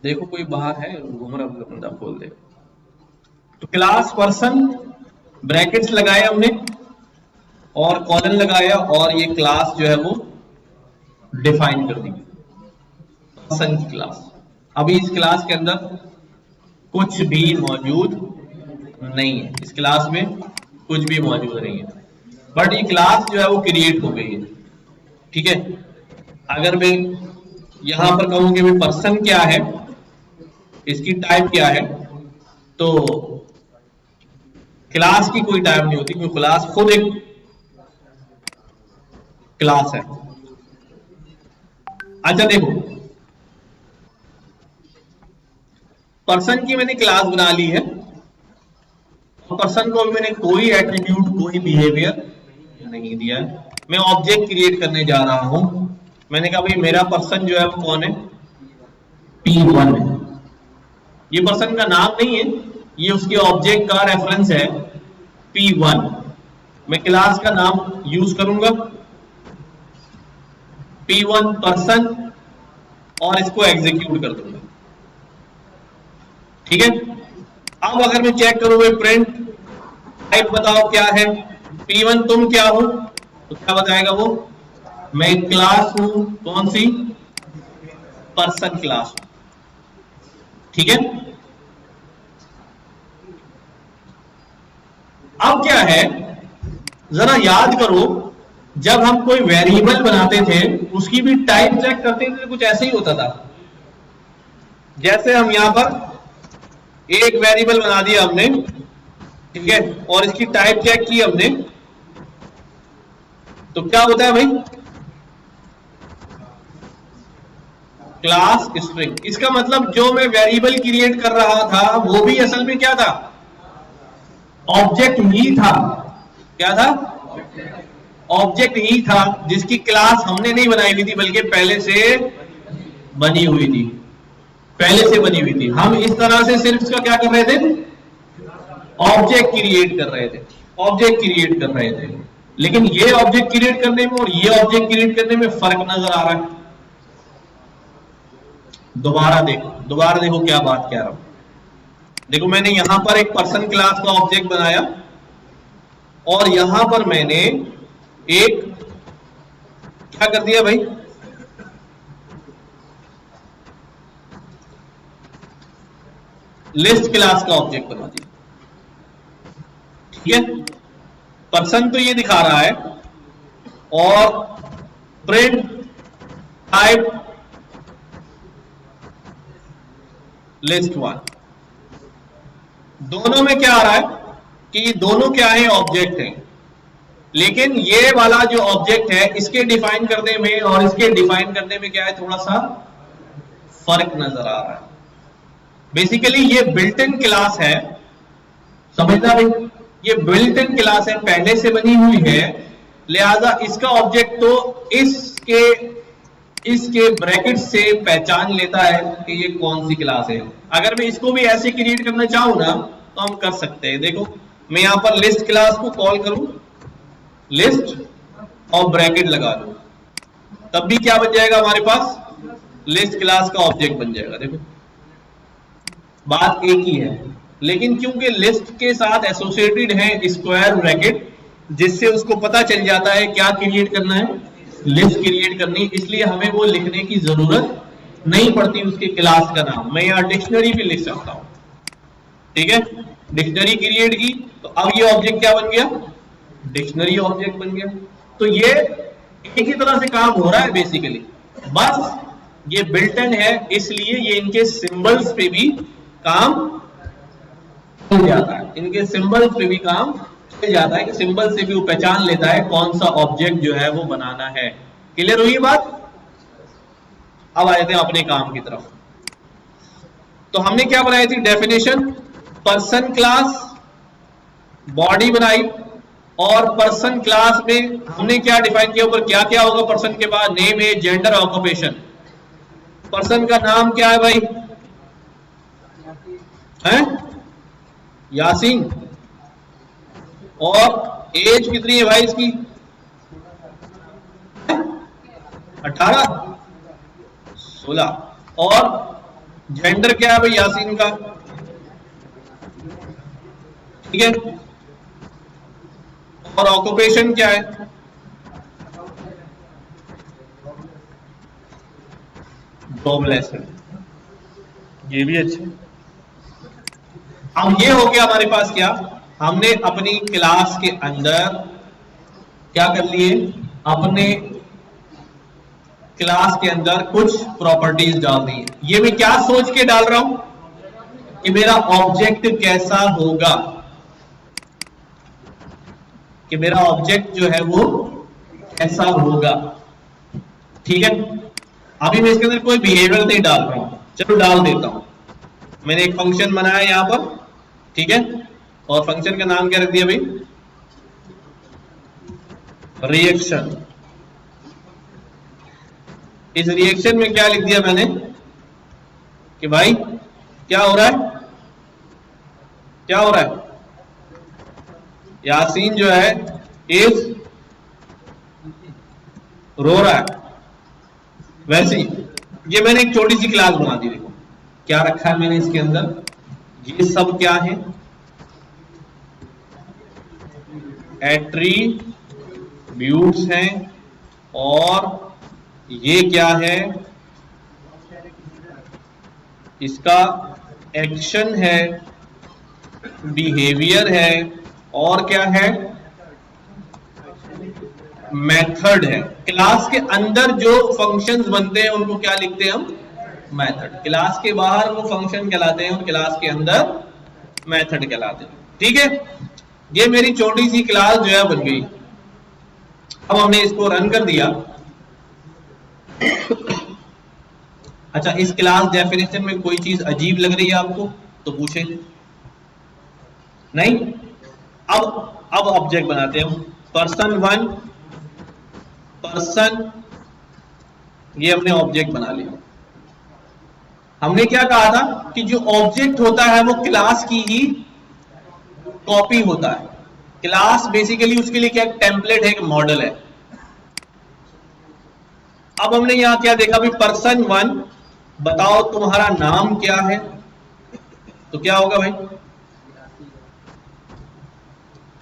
देखो कोई बाहर है घूम रहा बंदा, खोल दे। तो क्लास पर्सन ब्रैकेट्स लगाए हमने और कॉलन लगाया, और ये क्लास जो है वो डिफाइन कर दी, पर्सन की क्लास। अभी इस क्लास के अंदर कुछ भी मौजूद नहीं है, इस क्लास में कुछ भी मौजूद नहीं है, बट ये क्लास जो है वो क्रिएट हो गई है, ठीक है। अगर मैं यहां पर कहूं कि पर्सन क्या है, इसकी टाइप क्या है, तो क्लास की कोई टाइप नहीं होती, क्योंकि क्लास खुद एक क्लास है। अच्छा देखो, पर्सन की मैंने क्लास बना ली है, पर्सन को भी मैंने कोई एट्रीब्यूट, कोई बिहेवियर नहीं दिया है। मैं ऑब्जेक्ट क्रिएट करने जा रहा हूं। मैंने कहा भाई मेरा पर्सन जो है वो कौन है, P1 है। ये पर्सन का नाम नहीं है, ये उसके ऑब्जेक्ट का रेफरेंस है P1। मैं क्लास का नाम यूज करूंगा P1 पर्सन, और इसको एग्जीक्यूट कर दूंगा, ठीक है। अब अगर मैं चेक करूं प्रिंट टाइप बताओ क्या है, P1 तुम क्या हो, तो क्या बताएगा वो, मैं क्लास हूं, कौन सी, पर्सन क्लास। ठीक है, अब क्या है, जरा याद करो, जब हम कोई वेरिएबल बनाते थे उसकी भी टाइप चेक करते थे, कुछ ऐसे ही होता था। जैसे हम यहां पर एक वेरिएबल बना दिया हमने, ठीक है, और इसकी टाइप चेक की हमने, तो क्या होता है भाई, क्लास स्ट्रिंग। इसका मतलब जो मैं वेरिएबल क्रिएट कर रहा था वो भी असल में क्या था, ऑब्जेक्ट ही था। क्या था, ऑब्जेक्ट ही था, जिसकी क्लास हमने नहीं बनाई हुई थी बल्कि पहले से बनी हुई थी, पहले से बनी हुई थी। हम इस तरह से सिर्फ इसका क्या कर रहे थे, ऑब्जेक्ट क्रिएट कर रहे थे, ऑब्जेक्ट क्रिएट कर रहे थे। लेकिन ये ऑब्जेक्ट क्रिएट करने में और ये ऑब्जेक्ट क्रिएट करने में फर्क नजर आ रहा है। दोबारा देखो क्या बात कह रहा हूं। देखो मैंने यहां पर एक पर्सन क्लास का ऑब्जेक्ट बनाया और यहां पर मैंने एक क्या कर दिया भाई, लिस्ट क्लास का ऑब्जेक्ट बना दिया। ठीक है, पर्सन तो ये दिखा रहा है और प्रिंट टाइप लिस्ट वन, दोनों में क्या आ रहा है कि ये दोनों क्या है, ऑब्जेक्ट हैं। लेकिन ये वाला जो ऑब्जेक्ट है इसके डिफाइन करने में और इसके डिफाइन करने में क्या है, थोड़ा सा फर्क नजर आ रहा है। बेसिकली ये बिल्ट इन क्लास है, समझना भाई, ये बिल्ट इन क्लास है, पहले से बनी हुई है, लिहाजा इसका ऑब्जेक्ट तो इसके ब्रैकेट से पहचान लेता है कि ये कौन सी क्लास है। अगर मैं इसको भी ऐसे क्रिएट करना चाहूं ना तो हम कर सकते हैं। देखो मैं यहां पर लिस्ट क्लास को कॉल करूं, लिस्ट और ब्रैकेट लगा दूं, तब भी क्या बन जाएगा हमारे पास, लिस्ट क्लास का ऑब्जेक्ट बन जाएगा। देखो बात एक ही है, लेकिन क्योंकि लिस्ट के साथ एसोसिएटेड है स्क्वायर ब्रैकेट, जिससे उसको पता चल जाता है क्या क्रिएट करना है, लिस्ट क्रिएट करनी, इसलिए हमें वो लिखने की जरूरत नहीं पड़ती उसके क्लास का नाम। मैं यहां डिक्शनरी भी लिख सकता हूं। ठीक है, डिक्शनरी क्रिएट की तो अब ये ऑब्जेक्ट क्या बन गया, डिक्शनरी ऑब्जेक्ट बन गया। तो ये एक ही तरह से काम हो रहा है बेसिकली, बस ये बिल्ट इन है इसलिए ये इनके सिंबल्स पे भी काम चल जाता है, इनके सिंबल्स पे भी काम चल जाता है कि सिंबल से भी वो पहचान लेता है कौन सा ऑब्जेक्ट जो है वो बनाना है। क्लियर हुई बात। अब आ जाते हैं अपने काम की तरफ। तो हमने क्या बनाई थी, डेफिनेशन, पर्सन क्लास, बॉडी बनाई, और पर्सन क्लास में हमने क्या डिफाइन किया, ऊपर क्या क्या होगा पर्सन के बाद, name, age, gender, occupation. Person का नाम क्या है भाई, है यासीन, और एज कितनी है भाई इसकी, 18, 16, और जेंडर क्या है भाई यासीन का, ठीक है, और ऑक्यूपेशन क्या है, जॉबलेस है, ये भी अच्छा। अब ये हो गया हमारे पास क्या, हमने अपनी क्लास के अंदर क्या कर लिए, अपने क्लास के अंदर कुछ प्रॉपर्टीज डाल दी है। ये मैं क्या सोच के डाल रहा हूं कि मेरा ऑब्जेक्ट कैसा होगा, कि मेरा ऑब्जेक्ट जो है वो कैसा होगा। ठीक है, अभी मैं इसके अंदर कोई बिहेवियर नहीं डाल रहा हूं, चलो डाल देता हूं। मैंने एक फंक्शन बनाया यहां पर, ठीक है, और फंक्शन का नाम क्या रख दिया भाई, रिएक्शन। इस रिएक्शन में क्या लिख दिया मैंने कि भाई क्या हो रहा है, क्या हो रहा है, यासीन जो है इज रो रहा है। वैसे ही ये मैंने एक छोटी सी क्लास बना दी। देखो क्या रखा है मैंने इसके अंदर, ये सब क्या है, एट्रीब्यूट्स हैं और ये क्या है, इसका एक्शन है, बिहेवियर है और क्या है, मेथड है। क्लास के अंदर जो फंक्शंस बनते हैं उनको क्या लिखते हैं हम, मेथड। क्लास के बाहर वो फंक्शन कहलाते हैं और क्लास के अंदर मेथड कहलाते हैं। ठीक है, ये मेरी छोटी सी क्लास जो है बन गई। अब हमने इसको रन कर दिया। अच्छा, इस क्लास डेफिनेशन में कोई चीज अजीब लग रही है आपको तो पूछे। नहीं, अब ऑब्जेक्ट बनाते हैं हम। पर्सन1, पर्सन, ये हमने ऑब्जेक्ट बना लिया। हमने क्या कहा था कि जो ऑब्जेक्ट होता है वो क्लास की ही कॉपी होता है। क्लास बेसिकली उसके लिए क्या, टेम्पलेट है, एक मॉडल है। अब हमने यहां क्या देखा भी, पर्सन1 बताओ तुम्हारा नाम क्या है, तो क्या होगा भाई,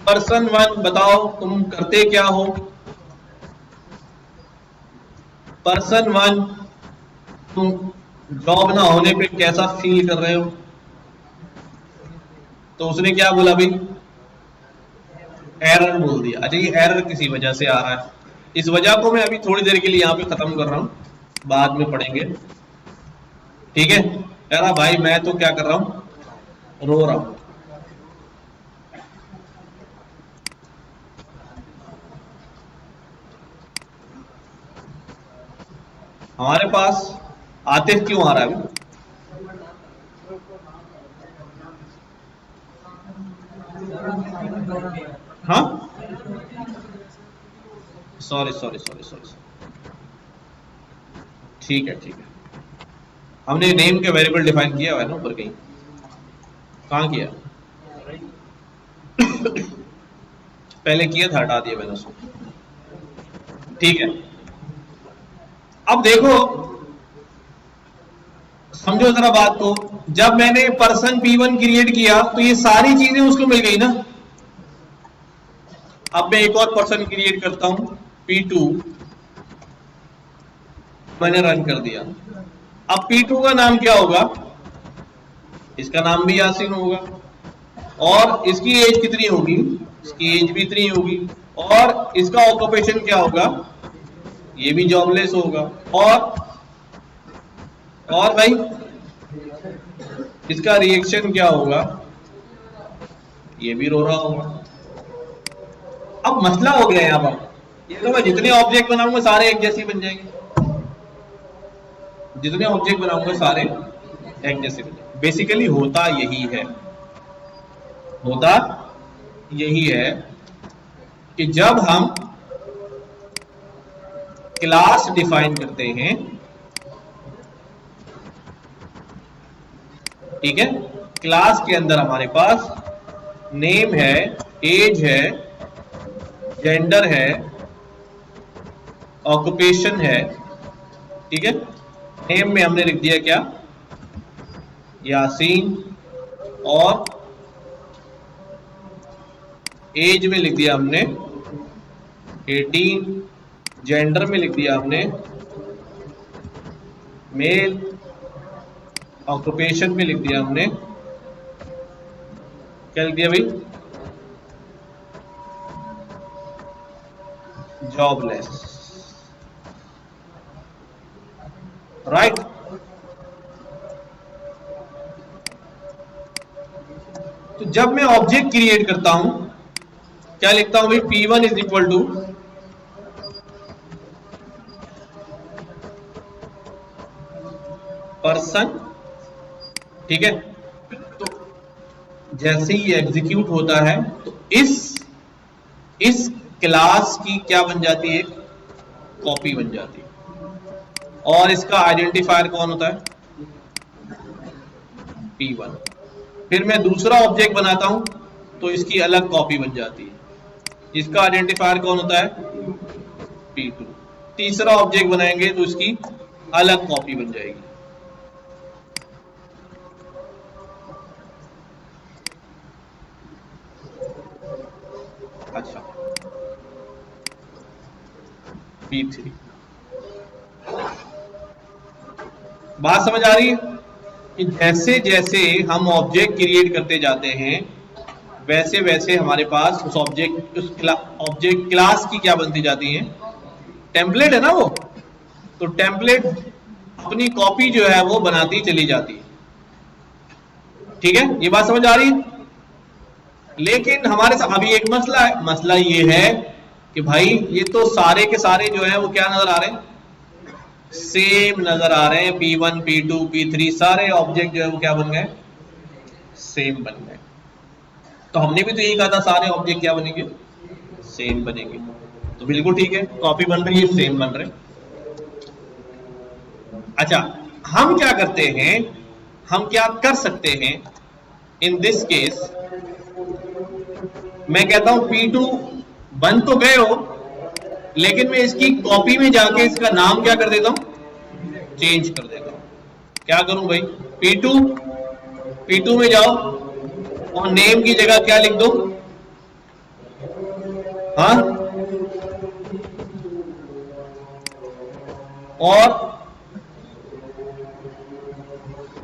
पर्सन1 बताओ तुम करते क्या हो, पर्सन1 तुम जॉब ना होने पे कैसा फील कर रहे हो। तो उसने क्या बोला भाई, एरर बोल दिया। अच्छा, ये एरर किसी वजह से आ रहा है, इस वजह को मैं अभी थोड़ी देर के लिए यहां पे खत्म कर रहा हूं, बाद में पढ़ेंगे। ठीक है, कह रहा भाई मैं तो क्या कर रहा हूं, रो रहा हूं। हमारे पास आतिफ क्यों आ रहा है? हाँ, सॉरी सॉरी सॉरी सॉरी, ठीक है ठीक है। हमने नेम के वेरिएबल डिफाइन किया हुआ है ना ऊपर कहीं, कहाँ किया? पहले किया था, हटा दिया मैंने उसको। ठीक है, अब देखो समझो जरा बात को। जब मैंने पर्सन P1 क्रिएट किया तो ये सारी चीजें उसको मिल गई ना। अब मैं एक और पर्सन क्रिएट करता हूं P2, मैंने रन कर दिया। अब P2 का नाम क्या होगा, इसका नाम भी यासीन होगा और इसकी एज कितनी होगी, इसकी एज भी इतनी होगी और इसका ऑक्यूपेशन क्या होगा, ये भी जॉबलेस होगा और भाई इसका रिएक्शन क्या होगा, ये भी रो रहा होगा। अब मसला हो गया यहां पर, ये तो मैं जितने ऑब्जेक्ट बनाऊंगा सारे एक जैसे बन जाएंगे, जितने ऑब्जेक्ट बनाऊंगा सारे एक जैसे बन जाएंगे। बेसिकली होता यही है, होता यही है कि जब हम क्लास डिफाइन करते हैं, ठीक है, क्लास के अंदर हमारे पास नेम है, एज है, जेंडर है, ऑक्यूपेशन है। ठीक है, नेम में हमने लिख दिया क्या, यासीन, और एज में लिख दिया हमने 18, जेंडर में लिख दिया हमने मेल, ऑक्यूपेशन में लिख दिया हमने क्या लिख दिया भाई, जॉबलेस। राइट, तो जब मैं ऑब्जेक्ट क्रिएट करता हूं क्या लिखता हूं भाई, P1 is equal to person. ठीक है, तो जैसे ही एग्जीक्यूट होता है तो इस क्लास की क्या बन जाती है, कॉपी बन जाती है और इसका आइडेंटिफायर कौन होता है, P1। फिर मैं दूसरा ऑब्जेक्ट बनाता हूं तो इसकी अलग कॉपी बन जाती है, इसका आइडेंटिफायर कौन होता है, P2। तीसरा ऑब्जेक्ट बनाएंगे तो इसकी अलग कॉपी बन जाएगी। अच्छा P3 बात समझ आ रही है कि जैसे जैसे हम ऑब्जेक्ट क्रिएट करते जाते हैं वैसे वैसे हमारे पास उस ऑब्जेक्ट क्लास की क्या बनती जाती है, टेम्पलेट है ना वो, तो टेम्पलेट अपनी कॉपी जो है वो बनाती चली जाती है। ठीक है, ये बात समझ आ रही है। लेकिन हमारे साथ अभी एक मसला है, मसला ये है कि भाई ये तो सारे के सारे जो है वो क्या नजर आ रहे हैं, सेम नजर आ रहे हैं। P1 P2 P3 सारे ऑब्जेक्ट जो है वो क्या बन गए, सेम बन गए। तो हमने भी तो यही कहा था सारे ऑब्जेक्ट क्या बनेंगे, सेम बनेंगे। तो बिल्कुल ठीक है, कॉपी बन रही है, सेम बन रहे। अच्छा, हम क्या करते हैं, हम क्या कर सकते हैं इन दिस केस, मैं कहता हूं P2 बन तो गए हो, लेकिन मैं इसकी कॉपी में जाके इसका नाम क्या कर देता हूं, चेंज कर देता हूं। क्या करूं भाई, P2 में जाओ और नेम की जगह क्या लिख दो, हाँ, और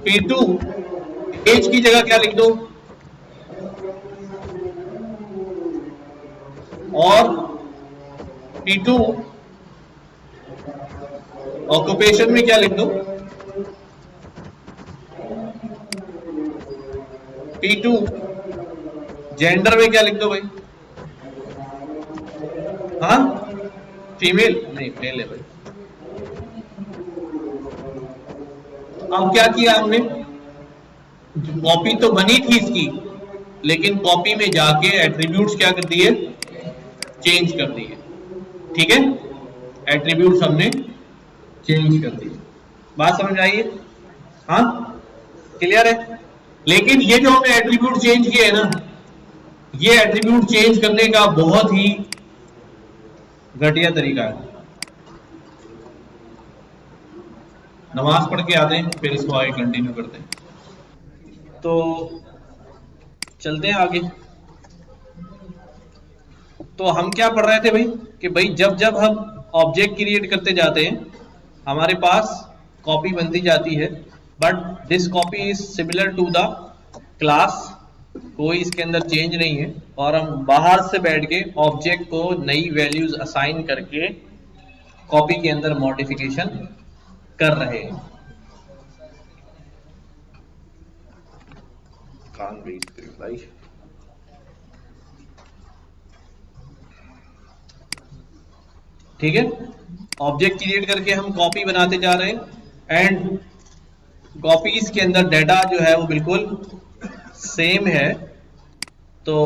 P2 एज की जगह क्या लिख दो, और P2 ऑक्यूपेशन में क्या लिख दो, P2 जेंडर में क्या लिख दो भाई, हाँ, फीमेल नहीं मेल है भाई। अब क्या किया हमने, कॉपी तो बनी थी इसकी, लेकिन कॉपी में जाके एट्रीब्यूट्स क्या कर दिए, चेंज कर दिए। ठीक है, एट्रीब्यूट्स हमने चेंज कर दिए। बात समझ आई है, हाँ, क्लियर है। लेकिन ये जो हमने एट्रीब्यूट चेंज किए है ना, ये एट्रीब्यूट चेंज करने का बहुत ही घटिया तरीका है। नमाज पढ़ के आते हैं फिर इसको आगे कंटिन्यू करते हैं। तो चलते हैं आगे। तो हम क्या पढ़ रहे थे भाई कि भाई जब जब हम ऑब्जेक्ट क्रिएट करते जाते हैं हमारे पास कॉपी बनती जाती है, but this copy is similar to the class, कोई इसके अंदर चेंज नहीं है, और हम बाहर से बैठ के ऑब्जेक्ट को नई वैल्यूज असाइन करके कॉपी के अंदर मॉडिफिकेशन कर रहे हैं। ठीक है, ऑब्जेक्ट क्रिएट करके हम कॉपी बनाते जा रहे हैं, एंड कॉपीज के अंदर डाटा जो है वो बिल्कुल सेम है। तो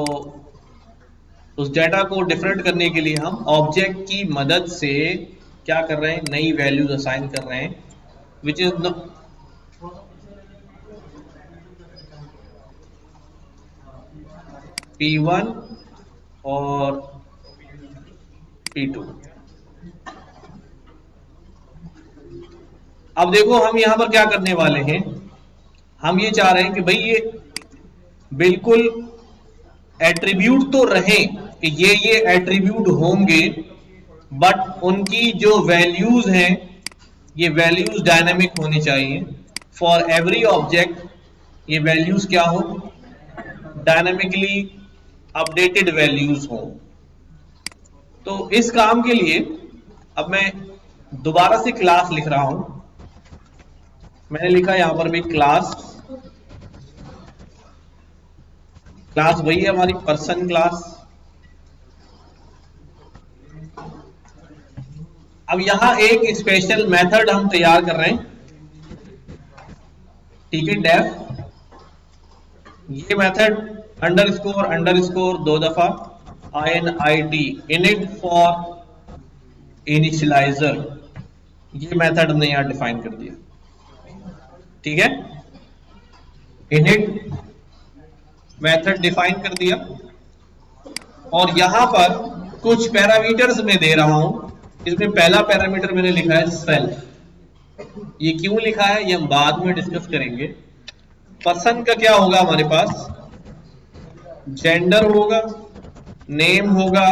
उस डाटा को डिफरेंट करने के लिए हम ऑब्जेक्ट की मदद से क्या कर रहे हैं, नई वैल्यूज असाइन कर रहे हैं, विच इज P1 और P2। अब देखो हम यहां पर क्या करने वाले हैं, हम ये चाह रहे हैं कि भाई ये बिल्कुल एट्रीब्यूट तो रहे कि ये एट्रीब्यूट होंगे, बट उनकी जो वैल्यूज हैं ये वैल्यूज डायनामिक होनी चाहिए। फॉर एवरी ऑब्जेक्ट ये वैल्यूज क्या हो, डायनामिकली अपडेटेड वैल्यूज हो। तो इस काम के लिए अब मैं दोबारा से क्लास लिख रहा हूं। मैंने लिखा यहां पर भी क्लास, क्लास वही है हमारी पर्सन क्लास। अब यहां एक स्पेशल मेथड हम तैयार कर रहे हैं, ठीक है, डेफ। ये मेथड अंडरस्कोर 2 दफा init init फॉर इनिशियलाइजर, ये मेथड हमने यहां डिफाइन कर दिया। ठीक है, init मेथड डिफाइन कर दिया, और यहां पर कुछ पैरामीटर्स में दे रहा हूं। इसमें पहला पैरामीटर मैंने लिखा है सेल्फ। ये क्यों लिखा है ये हम बाद में डिस्कस करेंगे। पर्सन का क्या होगा हमारे पास, जेंडर होगा, नेम होगा,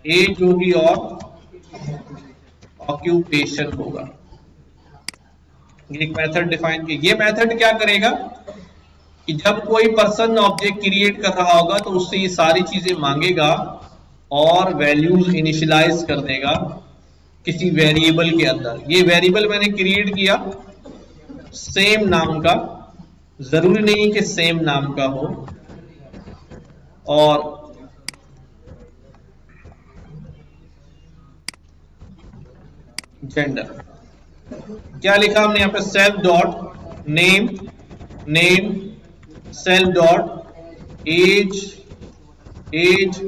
एज होगी और ऑक्यूपेशन होगा। एक मेथड डिफाइन की। ये मेथड क्या करेगा कि जब कोई पर्सन ऑब्जेक्ट क्रिएट कर रहा होगा तो उससे ये सारी चीजें मांगेगा और वैल्यूज इनिशियलाइज कर देगा किसी वेरिएबल के अंदर। ये वेरिएबल मैंने क्रिएट किया सेम नाम का, जरूरी नहीं कि सेम नाम का हो, और जेंडर क्या लिखा हमने यहाँ पे, self dot name, name self dot age, age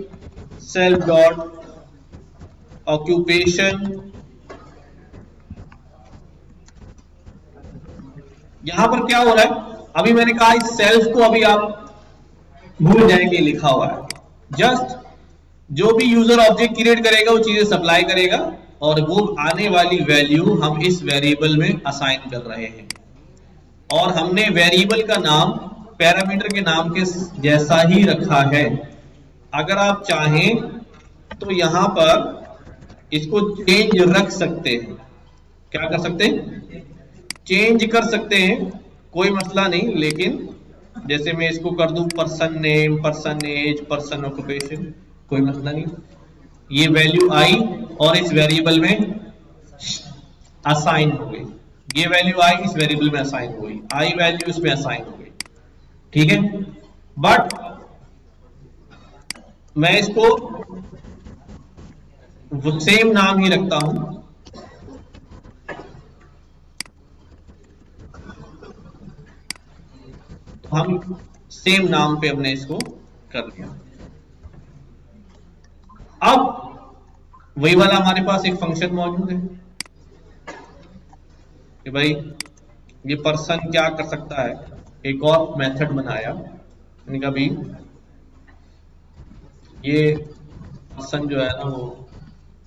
self dot occupation. यहां पर क्या हो रहा है, अभी मैंने कहा इस सेल्फ को अभी आप भूल जाएंगे, लिखा हुआ है। जस्ट जो भी यूजर ऑब्जेक्ट क्रिएट करेगा वो चीजें सप्लाई करेगा और वो आने वाली वैल्यू हम इस वेरिएबल में असाइन कर रहे हैं। और हमने वेरिएबल का नाम पैरामीटर के नाम के जैसा ही रखा है। अगर आप चाहें तो यहां पर इसको चेंज रख सकते हैं। क्या कर सकते हैं, चेंज कर सकते हैं, कोई मसला नहीं। लेकिन जैसे मैं इसको कर दूं person name, person age, person occupation, कोई मसला नहीं। ये वैल्यू आई और इस वेरिएबल में असाइन हो गई। ये वैल्यू आई इस वेरिएबल में असाइन हो गई, आई वैल्यू इसमें असाइन हो गई, ठीक है। बट मैं इसको वो सेम नाम ही रखता हूं। तो हम सेम नाम पे हमने इसको कर लिया। अब वही वाला हमारे पास एक फंक्शन मौजूद है कि भाई ये पर्सन क्या कर सकता है। एक और मेथड बनाया, मैंने कहा भाई ये पर्सन जो है ना वो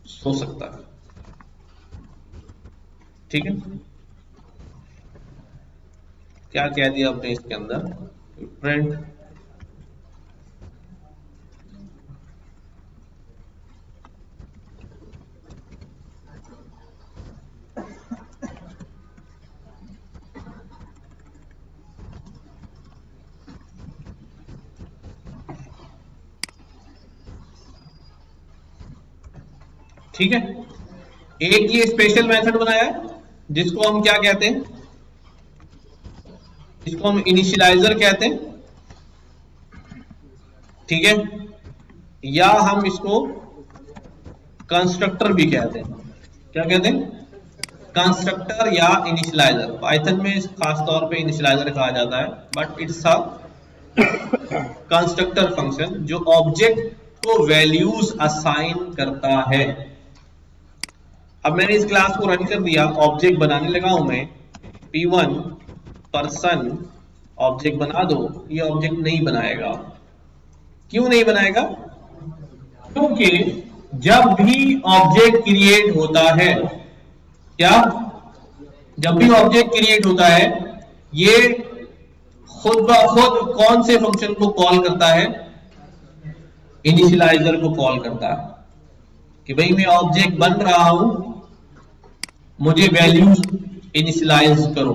सो सकता है, ठीक है। क्या कह दिया आपने इसके अंदर, प्रिंट ठीक है। एक ये स्पेशल मेथड बनाया जिसको हम क्या कहते हैं, इसको हम इनिशियलाइजर कहते हैं, ठीक है। या हम इसको कंस्ट्रक्टर भी कहते हैं। क्या कहते हैं, कंस्ट्रक्टर या इनिशियलाइजर। पाइथन में खास तौर पे इनिशियलाइजर कहा जाता है, but it's a constructor function जो ऑब्जेक्ट को वैल्यूज असाइन करता है। अब मैंने इस क्लास को रन कर दिया, ऑब्जेक्ट बनाने लगा हूं मैं, P1 पर्सन ऑब्जेक्ट बना दो। ये ऑब्जेक्ट नहीं बनाएगा। क्यों नहीं बनाएगा, क्योंकि जब भी ऑब्जेक्ट क्रिएट होता है, क्या जब भी ऑब्जेक्ट क्रिएट होता है ये खुद ब खुद कौन से फंक्शन को कॉल करता है, इनिशियलाइजर को कॉल करता है कि भाई मैं ऑब्जेक्ट बन रहा हूं, मुझे वैल्यूज इनिशियलाइज करो।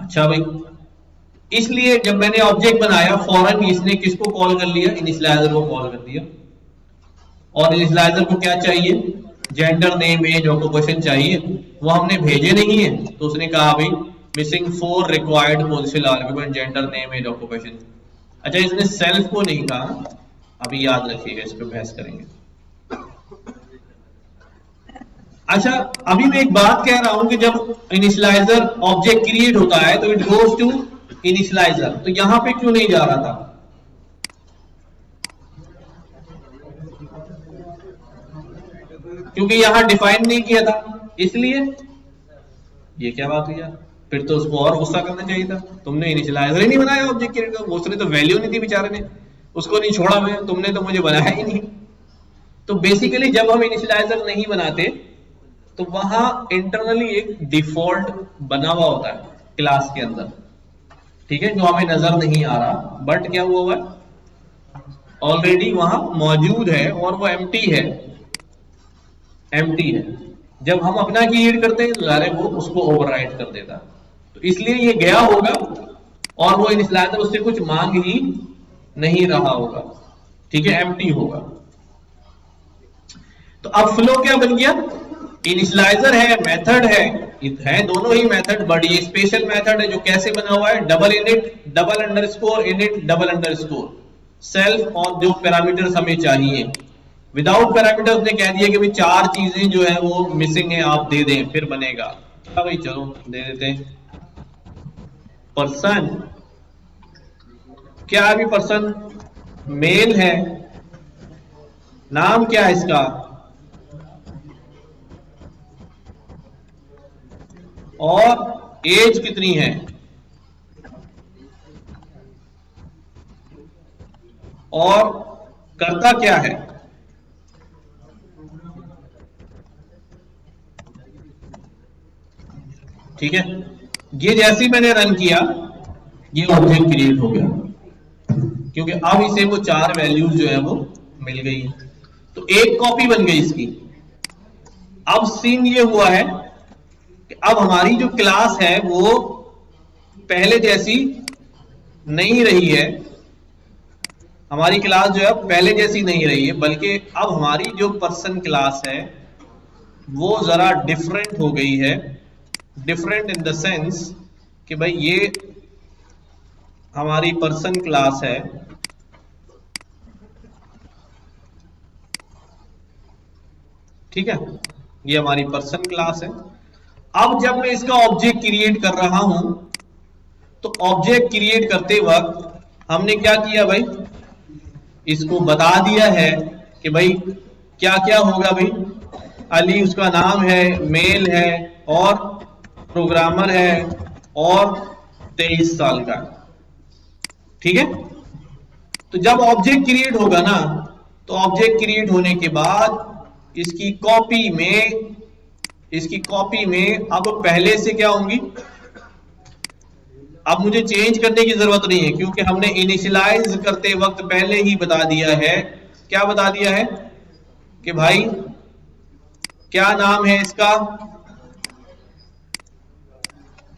अच्छा भाई, इसलिए जब मैंने ऑब्जेक्ट बनाया फौरन इसने किसको कॉल कर लिया, इनिशियलाइजर को कॉल कर दिया। और इनिशियलाइजर को क्या चाहिए, जेंडर नेम एज ऑक्यूपेशन चाहिए। वो हमने भेजे नहीं है तो उसने कहा भाई missing 4 required positional argument gender name age occupation. अच्छा, इसने सेल्फ को नहीं कहा, अभी याद रखिएगा, इस पे बहस करेंगे। अच्छा, अभी मैं एक बात कह रहा हूं कि जब इनिशियलाइजर ऑब्जेक्ट क्रिएट होता है तो इट गोज टू इनिशियलाइजर, तो यहां पे क्यों नहीं जा रहा था, क्योंकि यहां डिफाइन नहीं किया था, इसलिए। ये क्या बात हुई यार, फिर तो उसको और गुस्सा करना चाहिए था, तुमने इनिशियलाइजर ही नहीं बनाया ऑब्जेक्ट क्रिएट का, उसने तो वैल्यू नहीं दी बेचारे ने, उसको नहीं छोड़ा मैं, तुमने तो मुझे बनाया ही नहीं। तो बेसिकली जब हम इनिशियलाइजर नहीं बनाते तो वहां इंटरनली एक डिफॉल्ट बना हुआ होता है क्लास के अंदर, ठीक है, जो हमें नजर नहीं आ रहा, बट क्या हुआ है ऑलरेडी वहां मौजूद है और वो एम्प्टी है, एम्प्टी है। जब हम अपना क्रिएट करते हैं तो डायरेक्ट वो उसको ओवरराइट कर देता, तो इसलिए ये गया होगा और वो इनिशियलाइजर उससे कुछ मांग ही नहीं रहा होगा, ठीक है, एम्प्टी होगा। तो अब फ्लो क्या बन गया, इनिशियलाइजर है, मेथड है दोनों ही मेथड, बट ये स्पेशल मेथड है जो कैसे बना हुआ है, double init double underscore init double underscore self, और जो पैरामीटर्स हमें चाहिए विदाउट पैरामीटर्स ने कह दिया कि भाई 4 चीजें जो है वो मिसिंग है, आप दे दें फिर बनेगा। भाई चलो दे देते हैं। पर्सन, क्या अभी पर्सन मेल है, नाम क्या है इसका, और एज कितनी है, और करता क्या है। ठीक है, ये जैसे ही मैंने रन किया ये ऑब्जेक्ट क्रिएट हो गया, क्योंकि अब इसे वो 4 वैल्यूज जो है वो मिल गई है, तो एक कॉपी बन गई इसकी। अब सीन ये हुआ है कि अब हमारी जो क्लास है वो पहले जैसी नहीं रही है, हमारी क्लास जो है पहले जैसी नहीं रही है, बल्कि अब हमारी जो पर्सन क्लास है वो जरा डिफरेंट हो गई है। डिफरेंट इन द सेंस कि भाई ये हमारी पर्सन क्लास है, ठीक है, ये हमारी पर्सन क्लास है। अब जब मैं इसका ऑब्जेक्ट क्रिएट कर रहा हूं तो ऑब्जेक्ट क्रिएट करते वक्त हमने क्या किया भाई, इसको बता दिया है कि भाई क्या क्या होगा। भाई अली उसका नाम है, मेल है और प्रोग्रामर है और 23 साल का, ठीक है। तो जब ऑब्जेक्ट क्रिएट होगा ना, तो ऑब्जेक्ट क्रिएट होने के बाद इसकी कॉपी में अब पहले से क्या होंगी, अब मुझे चेंज करने की जरूरत नहीं है, क्योंकि हमने इनिशियलाइज करते वक्त पहले ही बता दिया है। क्या बता दिया है कि भाई क्या नाम है इसका,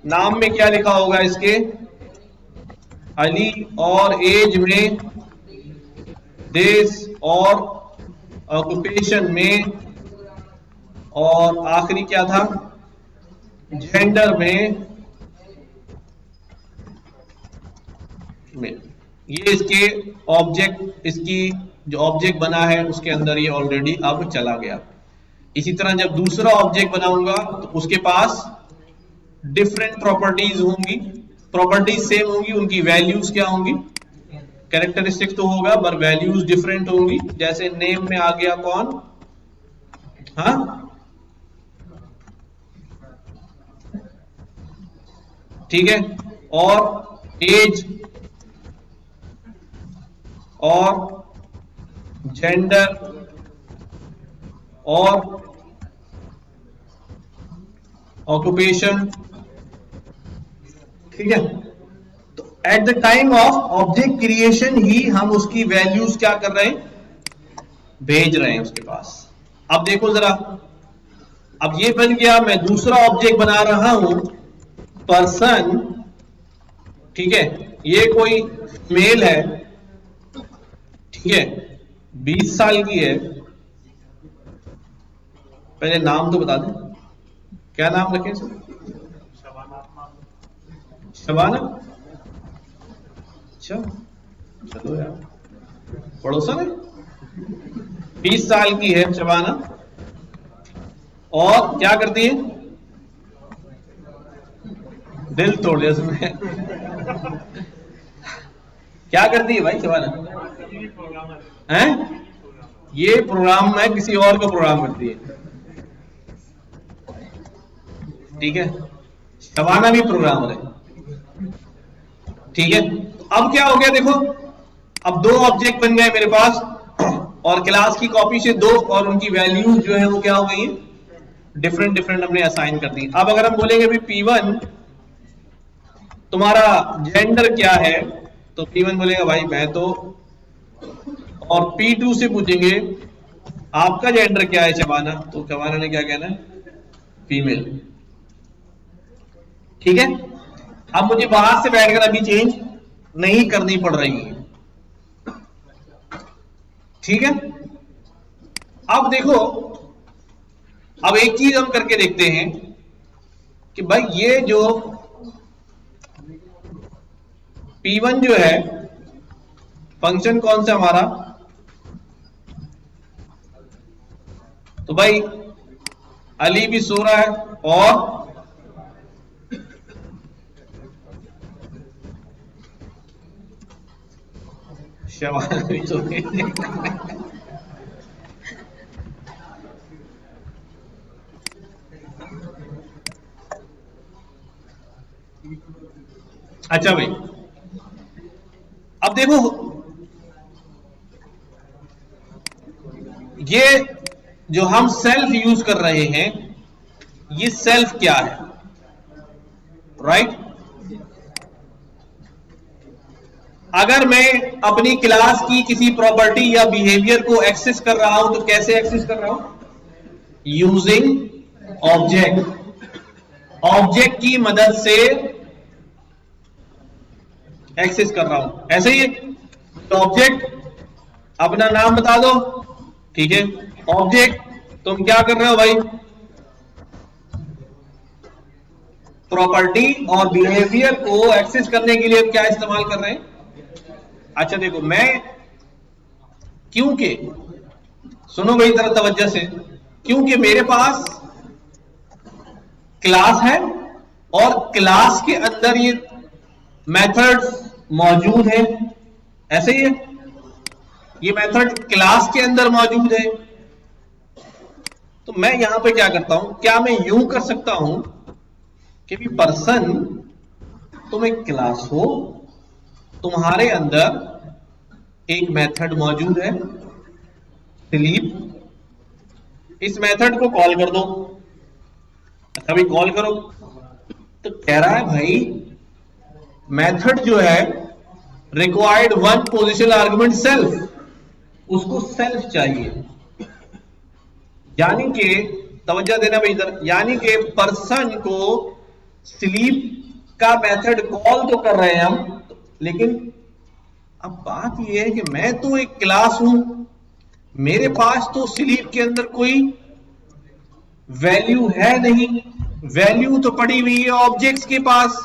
नाम में क्या लिखा होगा इसके, अली, और एज में देश, और ऑक्यूपेशन में, और आखिरी क्या था, जेंडर में। ये इसके ऑब्जेक्ट, इसकी जो ऑब्जेक्ट बना है उसके अंदर ये ऑलरेडी अब चला गया। इसी तरह जब दूसरा ऑब्जेक्ट बनाऊंगा तो उसके पास डिफरेंट प्रॉपर्टीज होंगी, प्रॉपर्टीज सेम होंगी, उनकी वैल्यूज क्या होंगी, कैरेक्टरिस्टिक्स तो होगा पर वैल्यूज डिफरेंट होंगी। जैसे नेम में आ गया कौन, हाँ, ठीक है, और एज और जेंडर और ऑक्यूपेशन, ठीक है। तो at the time of object creation ही हम उसकी वैल्यूज क्या कर रहे हैं, भेज रहे हैं उसके पास। अब देखो जरा, अब ये बन गया, मैं दूसरा ऑब्जेक्ट बना रहा हूं पर्सन, ठीक है, ये कोई मेल है, ठीक है, 20 साल की है। पहले नाम तो बता दें, क्या नाम रखें सर, शबाना, अच्छा चलो यार, पड़ोसन है, 20 साल की है शबाना, और क्या करती है, दिल तोड़ दिया उसने क्या करती है भाई शबाना, हैं, ये प्रोग्राम में किसी और को प्रोग्राम करती है, ठीक है, शबाना भी प्रोग्रामर है, ठीक है। अब क्या हो गया देखो, अब 2 ऑब्जेक्ट बन गए मेरे पास, और क्लास की कॉपी से 2, और उनकी वैल्यूज जो है वो क्या हो गई है, डिफरेंट डिफरेंट हमने असाइन कर दी। अब अगर हम बोलेंगे भी P1 तुम्हारा जेंडर क्या है, तो P1 बोलेगा भाई मैं तो और P2 से पूछेंगे आपका जेंडर क्या है शबाना, तो शबाना ने क्या कहना है, फीमेल। ठीक है, अब मुझे बाहर से बैठकर अभी चेंज नहीं करनी पड़ रही है। ठीक है, अब देखो, अब एक चीज हम करके देखते हैं कि भाई ये जो P1 जो है फंक्शन कौन सा हमारा, तो भाई अली भी सो रहा है और शबाना भी सो रही है। अच्छा भाई, अब देखो ये जो हम सेल्फ यूज कर रहे हैं, ये सेल्फ क्या है, राइट? अगर मैं अपनी क्लास की किसी प्रॉपर्टी या बिहेवियर को एक्सेस कर रहा हूं तो कैसे एक्सेस कर रहा हूं, यूजिंग ऑब्जेक्ट। ऑब्जेक्ट की मदद से एक्सेस कर रहा हूं, ऐसे ही तो ऑब्जेक्ट अपना नाम बता दो, ठीक है, ऑब्जेक्ट तुम क्या कर रहे हो भाई, प्रॉपर्टी और बिहेवियर को एक्सेस करने के लिए क्या इस्तेमाल कर रहे हैं। अच्छा देखो, मैं क्योंकि सुनो भाई तरह तवज्जो से, क्योंकि मेरे पास क्लास है और क्लास के अंदर ये मेथड्स मौजूद है, ऐसे ही है, ये मेथड क्लास के अंदर मौजूद है। तो मैं यहां पे क्या करता हूं, क्या मैं यूं कर सकता हूं कि भी पर्सन, तुम एक क्लास हो, तुम्हारे अंदर एक मेथड मौजूद है स्लीप, इस मेथड को कॉल कर दो। अच्छा भाई कॉल करो, तो कह रहा है भाई मेथड जो है required one positional argument self, उसको सेल्फ चाहिए, यानी कि तवज्जो देना भाई इधर, यानी कि पर्सन को स्लीप का मेथड कॉल तो कर रहे हैं हम, लेकिन अब बात यह है कि मैं तो एक क्लास हूं, मेरे पास तो स्लीप के अंदर कोई वैल्यू है नहीं, वैल्यू तो पड़ी हुई है ऑब्जेक्ट्स के पास।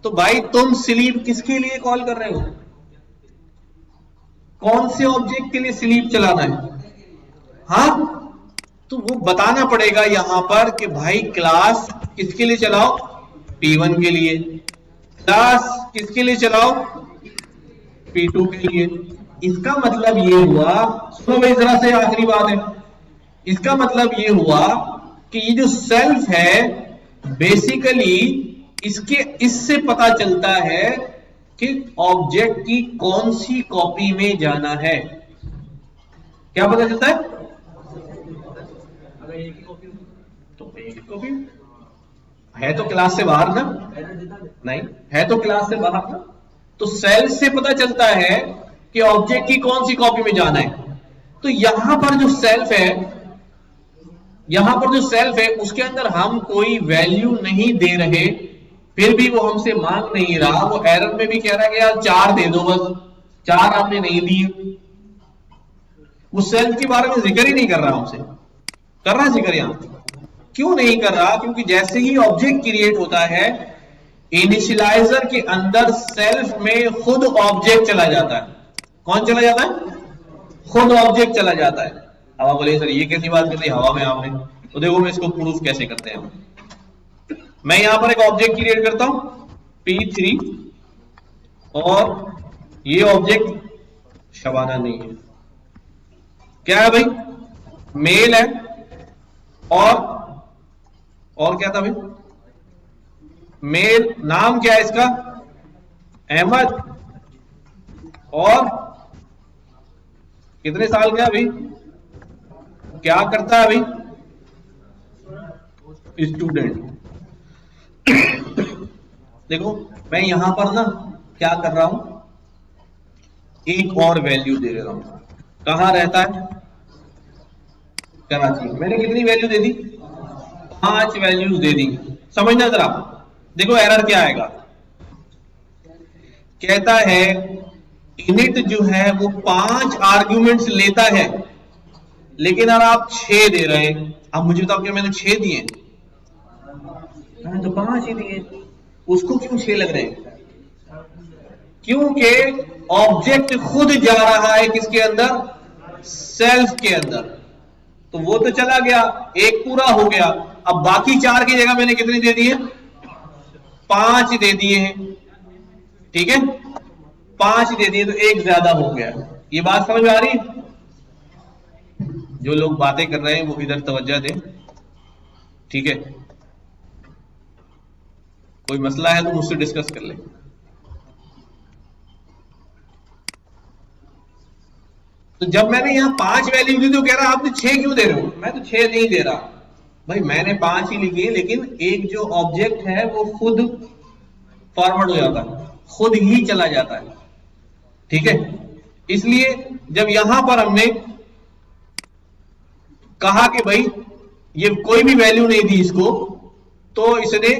तो भाई तुम स्लीप किसके लिए कॉल कर रहे हो, कौन से ऑब्जेक्ट के लिए स्लीप चलाना है, हाँ, तो वो बताना पड़ेगा यहां पर कि भाई क्लास किसके लिए चलाओ, P1 के लिए, क्लास किसके लिए चलाओ, P2 के लिए। इसका मतलब ये हुआ, सुनो भाई जरा से आखिरी बात है, इसका मतलब ये हुआ कि ये जो सेल्फ है बेसिकली इससे पता चलता है कि ऑब्जेक्ट की कौन सी कॉपी में जाना है। क्या पता चलता है, अगर एक ही कॉपी तो एक ही कॉपी है तो क्लास से बाहर ना, नहीं है तो क्लास से बाहर ना, तो सेल्फ से पता चलता है कि ऑब्जेक्ट की कौन सी कॉपी में जाना है। तो यहां पर जो सेल्फ है, यहां पर जो सेल्फ है उसके अंदर हम कोई वैल्यू नहीं दे रहे, फिर भी वो हमसे मांग नहीं रहा, वो एरर में भी कह रहा है कि यार 4 दे दो, बस 4 आपने नहीं दिए। वो सेल्फ के बारे में जिक्र ही नहीं कर रहा हमसे, कर रहा है जिक्र यहां, क्यों नहीं कर रहा, क्योंकि जैसे ही ऑब्जेक्ट क्रिएट होता है इनिशियलाइजर के अंदर सेल्फ में खुद ऑब्जेक्ट चला जाता है। कौन चला जाता है, खुद ऑब्जेक्ट चला जाता है। अब आप बोले सर ये कैसी बात कर दी हवा में आपने, तो देखो मैं इसको प्रूफ कैसे करते हैं। मैं यहां पर एक ऑब्जेक्ट क्रिएट करता हूं P3 और ये ऑब्जेक्ट शबाना नहीं है, क्या है भाई, मेल है, और क्या था भाई, मेल, नाम क्या है इसका, अहमद, और कितने साल का है अभी, क्या करता है अभी, स्टूडेंट। देखो मैं यहां पर ना क्या कर रहा हूं, एक और वैल्यू दे रहा हूं, कहाँ रहता है? कराची। मैंने कितनी वैल्यू दे दी? 5 वैल्यूज दे दी। समझना जरा, देखो एरर क्या आएगा। कहता है इनिट जो है वो 5 आर्ग्यूमेंट्स लेता है, लेकिन अगर आप 6 दे रहे हैं, अब मुझे बताओ क्या मैंने 6 दिए? मैंने तो 5 ही दिए। उसको क्यों 6 लग रहे हैं? क्योंकि ऑब्जेक्ट खुद जा रहा है किसके अंदर? सेल्फ के अंदर। तो वो तो चला गया, एक पूरा हो गया। अब बाकी 4 की जगह मैंने कितने दे दिए? 5 दे दिए हैं, ठीक है, 5 दे दिए तो एक ज्यादा हो गया। ये बात समझ में आ रही? जो लोग बातें कर रहे हैं वो इधर तवज्जो दें, ठीक है। कोई मसला है तो मुझसे डिस्कस कर ले। तो जब मैंने यहां 5 वैल्यू दी तो कह रहा आपने 6 क्यों दे रहे हो? मैं तो 6 नहीं दे रहा भाई, मैंने 5 ही लिखी है, लेकिन एक जो ऑब्जेक्ट है वो खुद फॉरवर्ड हो जाता है, खुद ही चला जाता है, ठीक है। इसलिए जब यहां पर हमने कहा कि भाई ये कोई भी वैल्यू नहीं दी इसको, तो इसने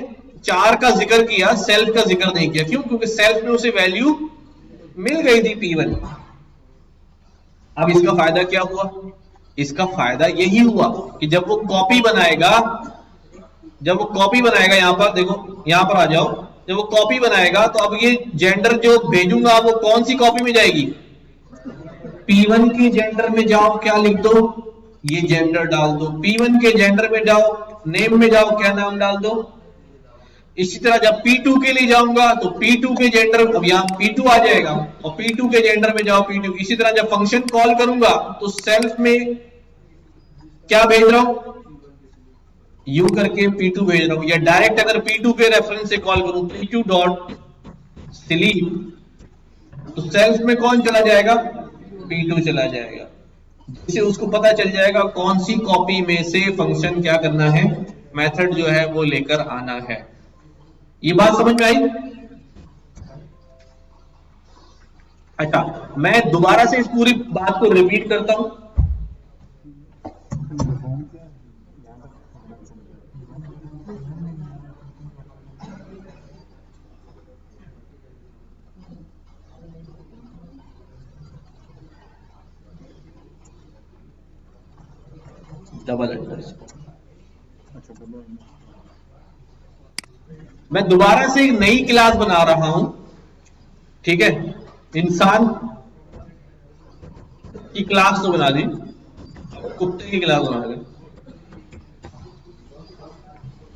4 का जिक्र किया, सेल्फ का जिक्र नहीं किया। क्यों? क्योंकि सेल्फ में उसे वैल्यू मिल गई थी P1। अब इसका फायदा क्या हुआ? इसका फायदा यही हुआ कि जब वो कॉपी बनाएगा, यहां पर देखो, यहां पर आ जाओ, जब वो कॉपी बनाएगा तो अब ये जेंडर जो भेजूंगा वो कौन सी कॉपी में जाएगी? P1 के जेंडर में जाओ, क्या लिख दो? ये जेंडर डाल दो। P1 के जेंडर में जाओ, नेम में जाओ, क्या नाम डाल दो? इसी तरह जब P2 के लिए जाऊंगा तो P2 के जेंडर, अब यहां P2 आ जाएगा, और P2 के जेंडर में जाओ P2। इसी तरह जब फंक्शन कॉल करूंगा तो सेल्फ में क्या भेज रहा हूं? यू करके P2 भेज रहा हूं। या डायरेक्ट अगर P2 के रेफरेंस से कॉल करूं P2 डॉट सिलीप, तो सेल्फ में कौन चला जाएगा? P2 चला जाएगा, जिससे उसको पता चल जाएगा कौन सी कॉपी में से फंक्शन क्या करना है, मेथड जो है वो लेकर आना है। ये बात समझ में आई? अच्छा, मैं दोबारा से इस पूरी बात को रिपीट करता हूं। डबल अंडरस्कोर, मैं दोबारा से एक नई क्लास बना रहा हूं, ठीक है। इंसान की क्लास तो बना दी, कुत्ते की क्लास बना दी,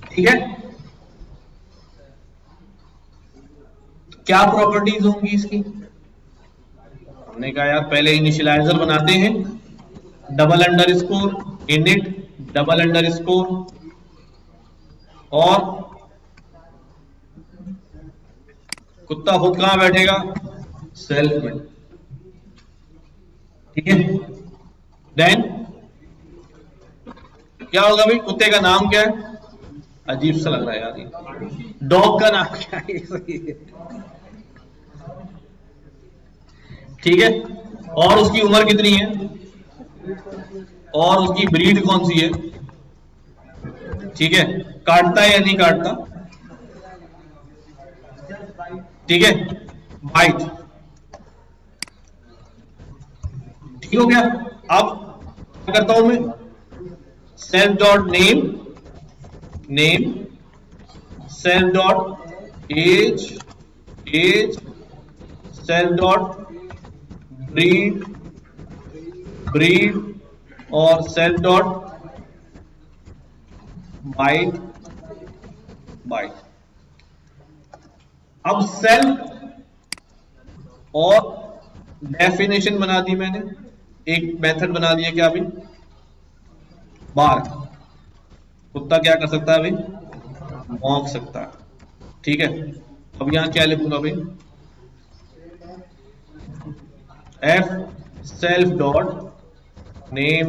ठीक है। क्या प्रॉपर्टीज होंगी इसकी? हमने कहा यार पहले इनिशियलाइजर बनाते हैं, double underscore init double underscore, और कुत्ता खुद कहां बैठेगा? सेल्फ में, ठीक है। देन क्या होगा भाई? कुत्ते का नाम क्या है? अजीब सा लग रहा है यार ये। डॉग का नाम क्या है? ठीक है। और उसकी उम्र कितनी है, और उसकी ब्रीड कौन सी है, ठीक है। काटता है या नहीं काटता, ठीक है, बाइट, ठीक हो गया। अब क्या करता हूं मैं? Self dot name, name, self dot age, age, self dot breed, breed, और सेल्फ डॉट बाइट, बाइट। अब सेल्फ और डेफिनेशन बना दी मैंने, एक मेथड बना दिया क्या अभी? बार। कुत्ता क्या कर सकता है अभी? भौंक सकता है, ठीक है। अब यहां क्या लिखूंगा भाई? F self dot name,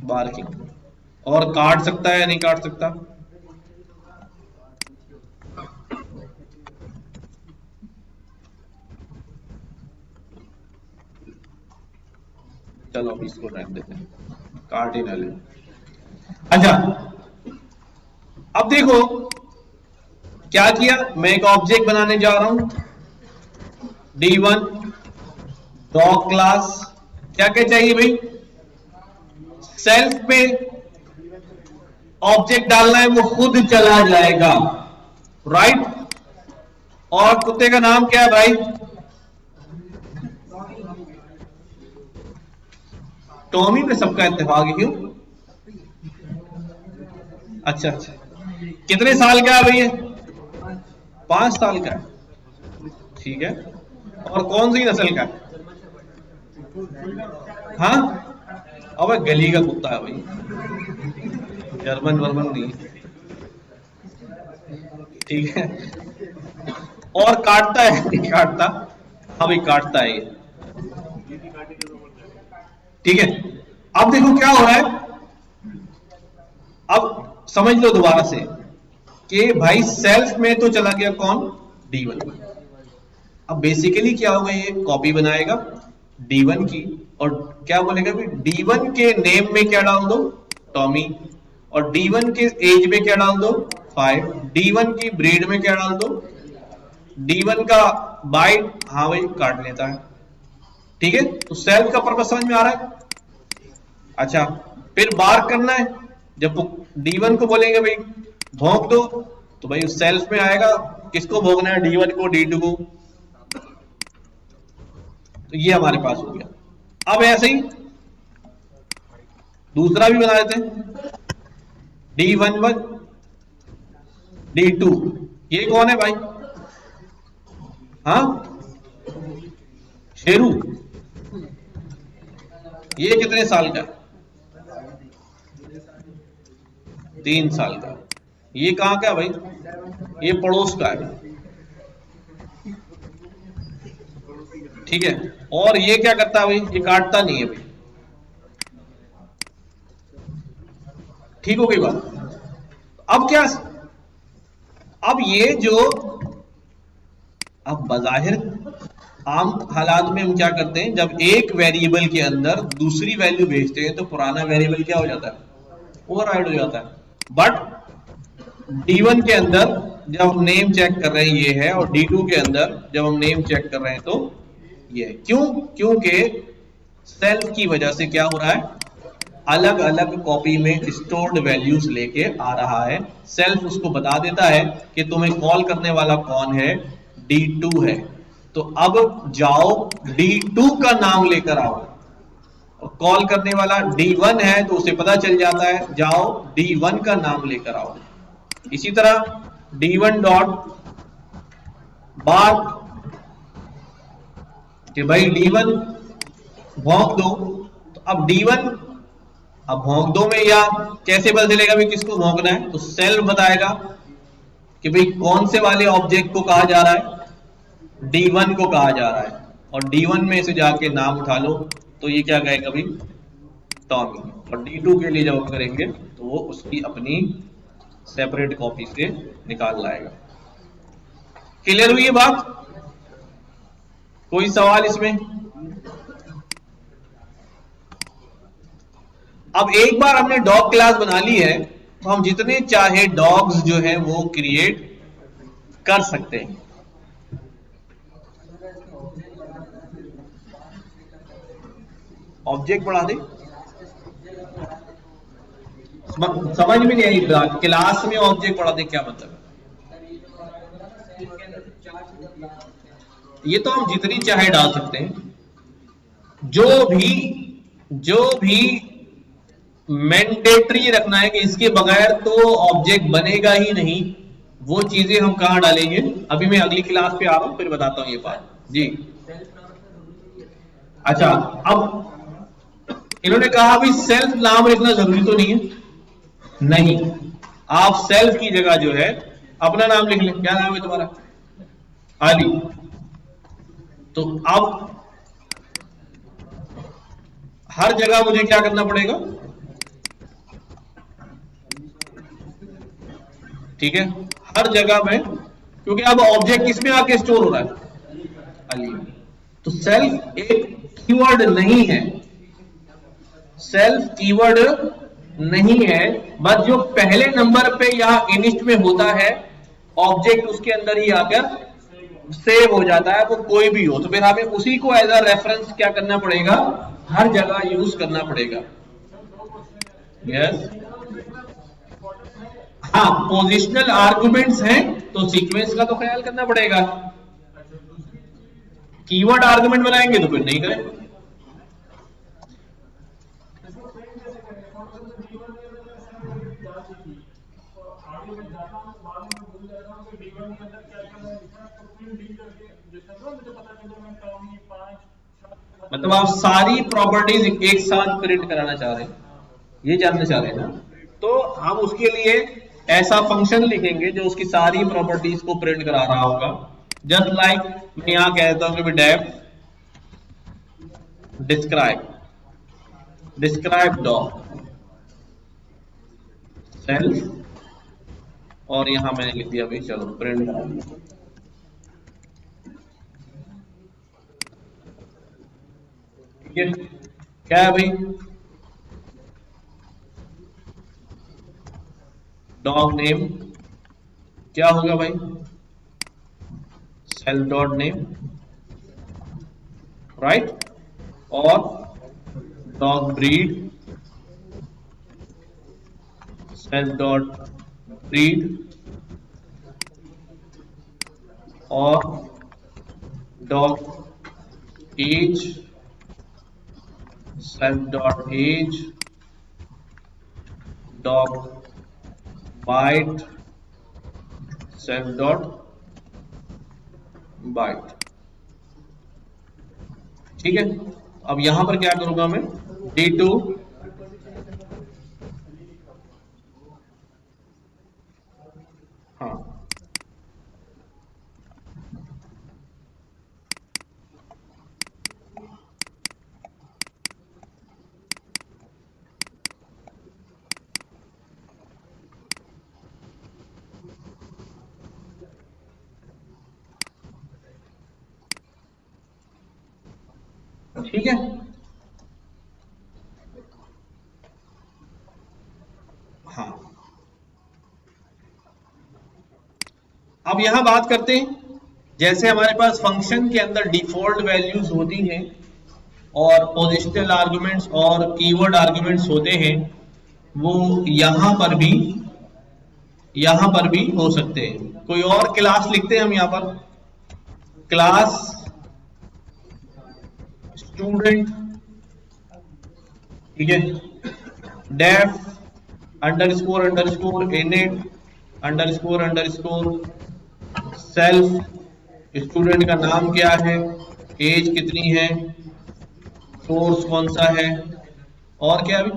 barking. और काट सकता है या नहीं काट सकता? चलो अब इसको रहने देते हैं, काट ही ना ले। अच्छा अब देखो क्या किया, मैं एक ऑब्जेक्ट बनाने जा रहा हूं D1 डॉग क्लास। क्या क्या चाहिए भाई? सेल्फ पे ऑब्जेक्ट डालना है, वो खुद चला जाएगा, राइट। और कुत्ते का नाम क्या है भाई? टॉमी पे सबका इत्तेफाक है, क्यों? अच्छा अच्छा, कितने साल का है भैया? 5 साल का है, ठीक है। और कौन सी नस्ल का है? हाँ, अब गली का कुत्ता है भाई, जर्मन वर्मन नहीं, ठीक है। और काटता है नहीं काटता? हाँ भाई काटता है ये, ठीक है। अब देखो क्या हो रहा है, अब समझ लो दोबारा से कि भाई सेल्फ में तो चला गया कौन? D1। अब बेसिकली क्या होगा, ये कॉपी बनाएगा D1 की, और क्या बोलेगा भी D1 के नेम में क्या डाल दो? टॉमी। और D1 के एज में क्या डाल दो? 5। D1 की ब्रीड में क्या डाल दो? D1 का बाइट, हाँ भाई काट लेता है, ठीक है। तो सेल्फ का पर्पस समझ में आ रहा है। अच्छा फिर बार करना है, जब D1 को बोलेंगे भाई भोंक दो, तो भाई सेल्फ में आएगा, किसको भोंकना है? D1 को, D2 को। तो ये हमारे पास हो गया। अब ऐसे ही दूसरा भी बना देते हैं, D11 D2। ये कौन है भाई? हाँ शेरू। ये कितने साल का? 3 साल का। ये कहां का भाई? ये पड़ोस का है, ठीक है। और ये क्या करता है भाई? ये काटता नहीं है भाई, ठीक हो गई बात। अब क्या, अब ये जो, अब बजाहिर आम हालात में हम क्या करते हैं, जब एक वेरिएबल के अंदर दूसरी वैल्यू भेजते हैं तो पुराना वेरिएबल क्या हो जाता है? ओवरराइड हो जाता है। बट D1 के अंदर जब हम नेम चेक कर रहे हैं ये है, और D2 के अंदर जब हम नेम चेक कर रहे हैं तो ये है। क्यों? क्योंकि सेल्फ की वजह से क्या हो रहा है, अलग अलग कॉपी में स्टोर्ड वैल्यूज लेके आ रहा है। सेल्फ उसको बता देता है कि तुम्हें कॉल करने वाला कौन है, D2 है। तो अब जाओ D2 का नाम लेकर आओ, और कॉल करने वाला D1 है तो उसे पता चल जाता है, जाओ D1 का नाम लेकर आओ। इसी तरह D1 डॉट बार्क, कि भाई D1 भौंक दो। तो अब D1 अब भौंक दो में या कैसे पता चलेगा भी किसको भौंकना है? तो सेल्फ बताएगा कि भाई कौन से वाले ऑब्जेक्ट को कहा जा रहा है, D1 को कहा जा रहा है। और D1 में से जाके नाम उठा लो, तो ये क्या कहेगा भाई? टॉमी। और D2 के लिए जब हम करेंगे तो वो उसकी अपनी सेपरेट कॉपी से निकाल लाएगा। क्लियर हुई ये बात? कोई सवाल इसमें? अब एक बार हमने डॉग क्लास बना ली है तो हम जितने चाहे डॉग्स जो है वो क्रिएट कर सकते हैं। ऑब्जेक्ट बढ़ा दे, समझ में नहीं आई। क्लास में ऑब्जेक्ट बढ़ा दे क्या मतलब है? ये तो हम जितनी चाहे डाल सकते हैं, जो भी मैंडेटरी रखना है कि इसके बगैर तो ऑब्जेक्ट बनेगा ही नहीं, वो चीजें हम कहां डालेंगे? अभी मैं अगली क्लास पे आ रहा हूं, फिर बताता हूं ये बात जी। अच्छा अब इन्होंने कहा भी सेल्फ नाम लिखना जरूरी तो नहीं है, नहीं, आप सेल्फ की जगह जो है अपना नाम लिख लें। क्या नाम है तुम्हारा? आली। तो अब हर जगह मुझे क्या करना पड़ेगा? ठीक है, हर जगह में, क्योंकि अब ऑब्जेक्ट किसमें आके स्टोर हो रहा है, अली में। तो सेल्फ एक कीवर्ड नहीं है, सेल्फ कीवर्ड नहीं है, बस जो पहले नंबर पे या इनिस्ट में होता है ऑब्जेक्ट उसके अंदर ही आकर सेव हो जाता है, वो कोई भी हो। तो फिर हमें उसी को एज अ रेफरेंस क्या करना पड़ेगा, हर जगह यूज करना पड़ेगा। यस, हाँ, पोजिशनल आर्गुमेंट्स हैं तो सीक्वेंस का तो ख्याल करना पड़ेगा। कीवर्ड आर्गुमेंट बनाएंगे तो फिर नहीं करें। मतलब आप सारी प्रॉपर्टीज एक साथ प्रिंट कराना चाह रहे हैं, ये जानना चाह रहे हैं ना? तो हम उसके लिए ऐसा फंक्शन लिखेंगे जो उसकी सारी प्रॉपर्टीज को प्रिंट करा रहा होगा। जस्ट लाइक मैं यहां कहता हूं कि डेफ डिस्क्राइब डॉग सेल्फ, और यहां मैंने लिख दिया भाई, चलो प्रिंट करा दिया। क्या है भाई, डॉग नेम क्या होगा भाई, सेल्फ डॉट नेम, राइट, और dog breed self dot breed, और dog age self dot age, dog bite self dot bite. ठीक है, अब यहां पर क्या करूंगा मैं, D2 हाँ, ठीक है। हाँ, अब यहां बात करते हैं, जैसे हमारे पास फंक्शन के अंदर डिफॉल्ट वैल्यूज होती हैं और पोजिशनल आर्गुमेंट्स और कीवर्ड आर्गुमेंट्स होते हैं, वो यहां पर भी हो सकते हैं। कोई और क्लास लिखते हैं हम यहां पर, क्लास स्टूडेंट, ठीक है, def underscore init underscore self, student का नाम क्या है, एज कितनी है, सोर्स कौन सा है, और क्या भी,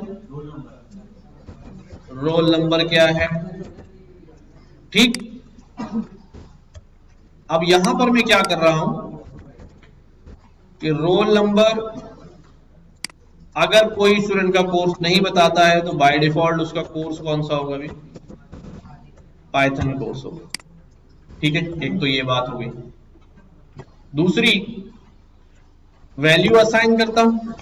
रोल नंबर क्या है। ठीक, अब यहां पर मैं क्या कर रहा हूं कि रोल नंबर, अगर कोई स्टूडेंट का कोर्स नहीं बताता है तो बाय डिफॉल्ट उसका कोर्स कौन सा होगा भी, पाइथन कोर्स होगा। ठीक है, एक तो ये बात हो गई। दूसरी, वैल्यू असाइन करता हूं,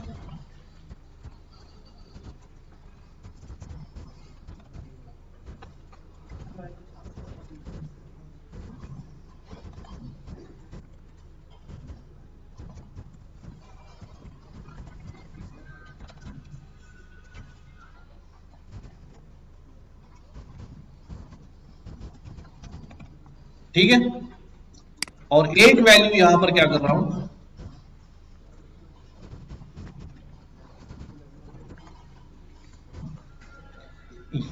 ठीक है, और एक वैल्यू यहां पर क्या कर रहा हूं,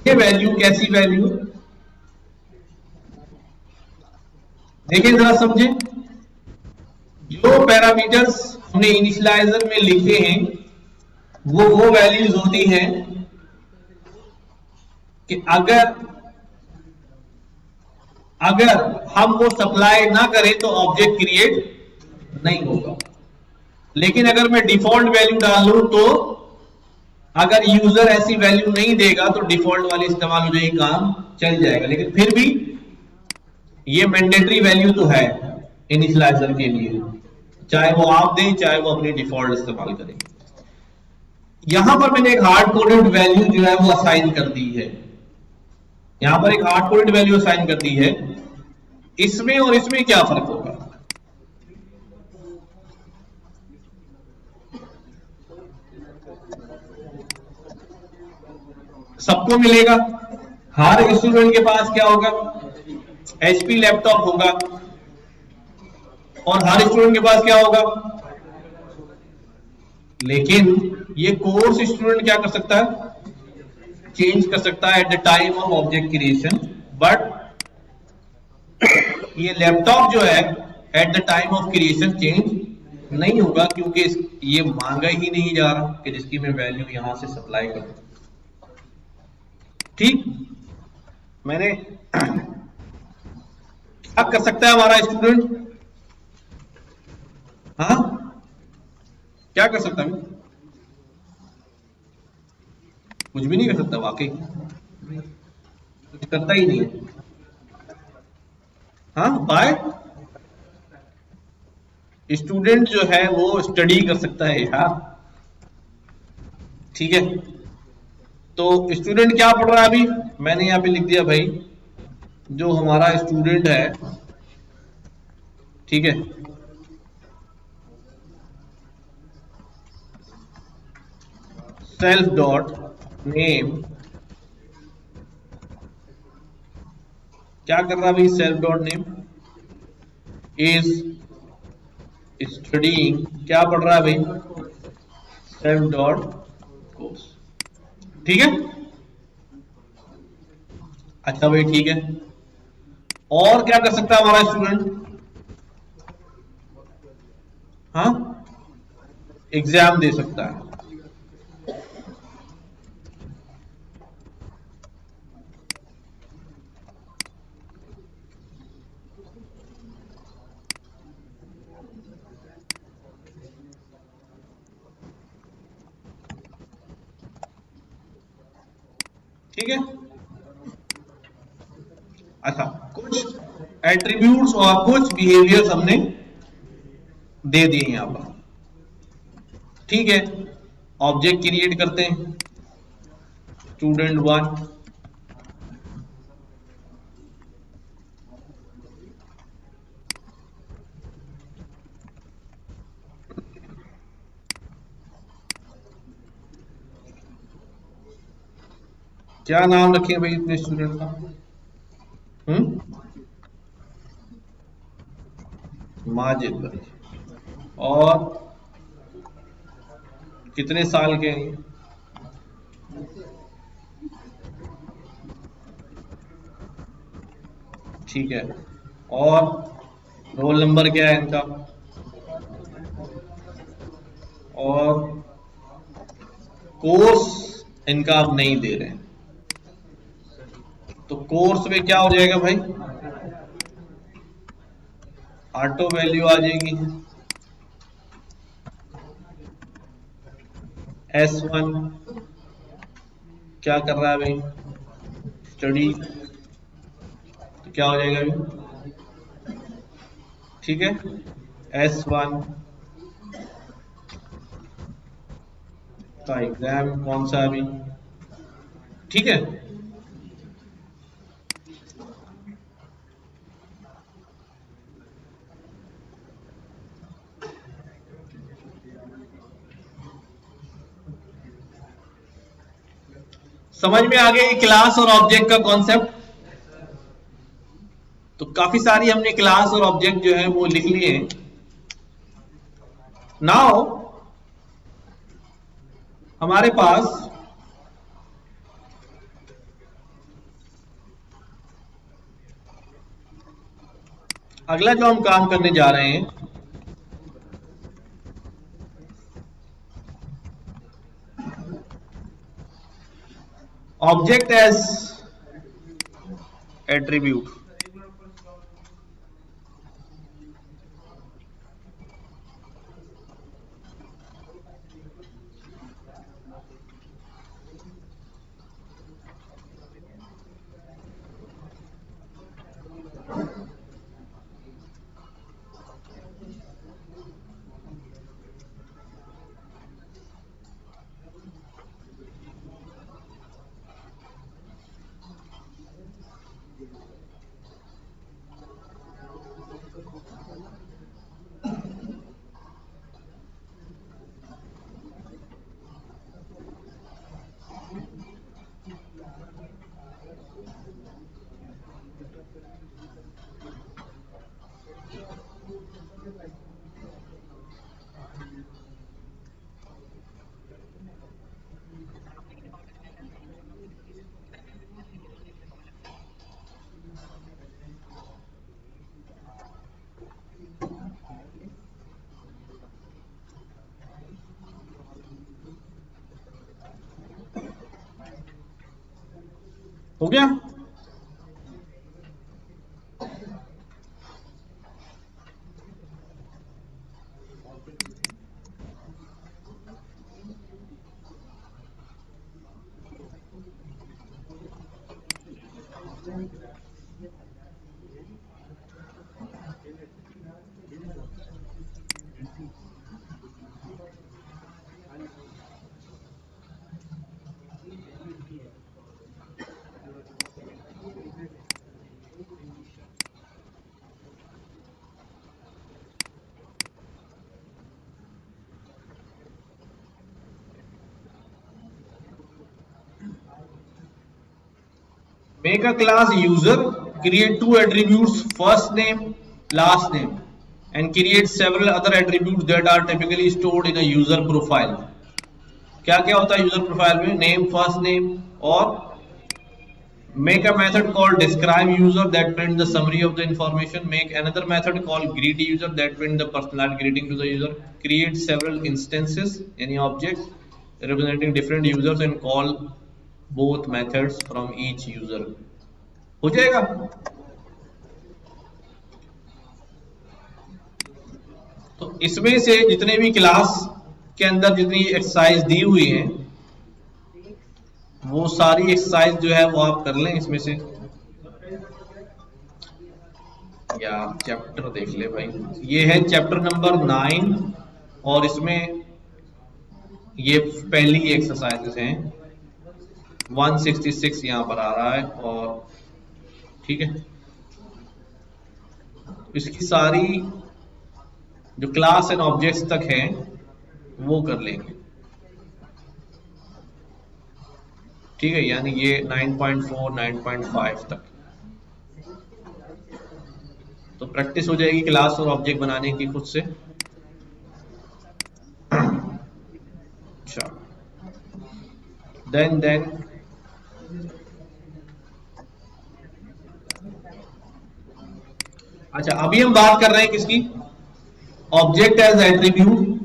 ये वैल्यू कैसी वैल्यू, देखिए जरा समझे, जो पैरामीटर्स हमने इनिशियलाइजर में लिखे हैं वो वैल्यूज होती हैं कि अगर हम वो सप्लाई ना करें तो ऑब्जेक्ट क्रिएट नहीं होगा। लेकिन अगर मैं डिफॉल्ट वैल्यू डाल लूं तो अगर यूजर ऐसी वैल्यू नहीं देगा तो डिफॉल्ट वाली इस्तेमाल हो जाएगी, काम चल जाएगा। लेकिन फिर भी ये मैंडेटरी वैल्यू तो है इनिशियलाइजर के लिए, चाहे वो आप दें चाहे वो अपनी डिफॉल्ट इस्तेमाल करें। यहां पर मैंने एक हार्ड कोडेड वैल्यू जो है वो असाइन कर दी है, यहां पर एक हार्ड कोडेड वैल्यू असाइन कर दी है। इसमें और इसमें क्या फर्क होगा? सबको मिलेगा। हर स्टूडेंट के पास क्या होगा? एचपी लैपटॉप होगा। और हर स्टूडेंट के पास क्या होगा? लेकिन ये कोर्स स्टूडेंट क्या कर सकता है? चेंज कर सकता है eight the time of object creation. But ये लैपटॉप जो है eight the time of creation change नहीं होगा, क्योंकि ये मांगा ही नहीं जा रहा कि जिसकी मैं वैल्यू यहां से सप्लाई करूं। ठीक, मैंने क्या कर सकता है हमारा स्टूडेंट? हाँ, क्या कर सकता है? कुछ भी नहीं कर सकता, वाकई कुछ करता ही नहीं है। हाँ, बाय स्टूडेंट जो है वो स्टडी कर सकता है यार। ठीक है, तो स्टूडेंट क्या पढ़ रहा है अभी? मैंने यहां पे लिख दिया भाई, जो हमारा स्टूडेंट है, ठीक है, सेल्फ डॉट नेम क्या कर रहा है भाई? Self dot name is studying, क्या पढ़ रहा है भाई? Self dot course. ठीक है, अच्छा भाई, ठीक है। और क्या कर सकता है हमारा स्टूडेंट? हाँ, एग्जाम दे सकता है। ठीक है, अच्छा, कुछ एट्रीब्यूट्स और कुछ बिहेवियर्स हमने दे दिए यहां पर। ठीक है, ऑब्जेक्ट क्रिएट करते हैं, स्टूडेंट 1। क्या नाम रखें भाई अपने स्टूडेंट का? माजिद भाई। और कितने साल के हैं? ठीक है, और रोल नंबर क्या है इनका? और कोर्स इनका आप नहीं दे रहे हैं, तो कोर्स में क्या हो जाएगा भाई? ऑटो वैल्यू आ जाएगी S1। क्या कर रहा है भाई? स्टडी, तो क्या हो जाएगा भाई? ठीक है, S1 का एग्जाम कौन सा अभी? ठीक है, समझ में आ गया क्लास और ऑब्जेक्ट का कॉन्सेप्ट? तो काफी सारी हमने क्लास और ऑब्जेक्ट जो है वो लिख लिए हैं। नाउ हमारे पास अगला जो हम काम करने जा रहे हैं, ऑब्जेक्ट एज एट्रीब्यूट। हो गया? Make a class user, create two attributes, first name, last name, and create several other attributes that are typically stored in a user profile. क्या क्या होता है यूजर प्रोफाइल में? नेम, फर्स्ट नेम, और make a method called describe user that print the summary of the information. Make another method called greet user that print the personalized greeting to the user. Create several instances, any objects representing different users, and call both methods from each user. हो जाएगा? तो इसमें से जितने भी class के अंदर जितनी एक्सरसाइज दी हुई है वो सारी एक्सरसाइज जो है वो आप कर लें इसमें से, या चैप्टर देख ले भाई। ये है चैप्टर नंबर 9 और इसमें ये पहली एक्सरसाइजेस हैं। 166 यहाँ पर आ रहा है, और ठीक है इसकी सारी जो क्लास एंड ऑब्जेक्ट्स तक है वो कर लेंगे, ठीक है, यानी ये 9.4 9.5 तक तो प्रैक्टिस हो जाएगी क्लास और ऑब्जेक्ट बनाने की खुद से। अच्छा, देन अच्छा अभी हम बात कर रहे हैं किसकी? ऑब्जेक्ट एज एट्रीब्यूट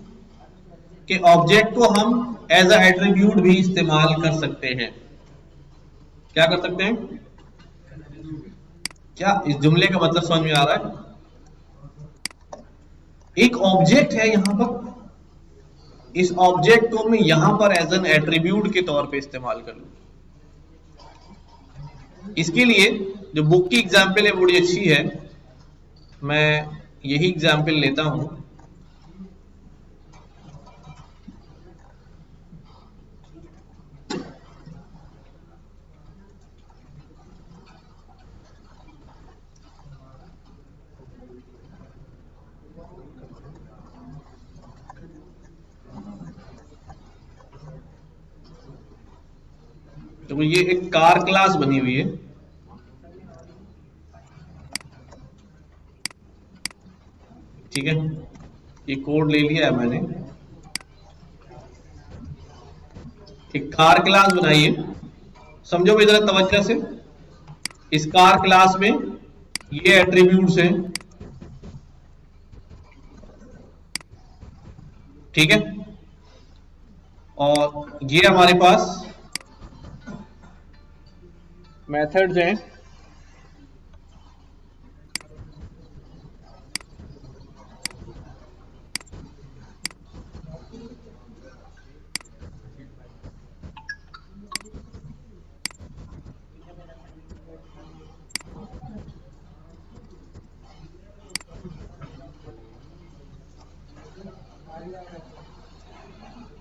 के ऑब्जेक्ट को हम एज अ एट्रीब्यूट भी इस्तेमाल कर सकते हैं। क्या कर सकते हैं? क्या इस जुमले का मतलब समझ में आ रहा है? एक ऑब्जेक्ट है यहां पर, इस ऑब्जेक्ट को मैं यहां पर एज एन एट्रीब्यूट के तौर पे इस्तेमाल कर लूं। इसके लिए जो बुक की एग्जाम्पल है बड़ी अच्छी है, मैं यही एग्जाम्पल लेता हूं। तो ये एक कार क्लास बनी हुई है, ठीक है, ये कोड ले लिया है मैंने। एक कार क्लास बनाई है, समझो भी जरा तवज्जो से। इस कार क्लास में ये एट्रीब्यूट्स हैं, ठीक है, और ये हमारे पास मेथड्स हैं।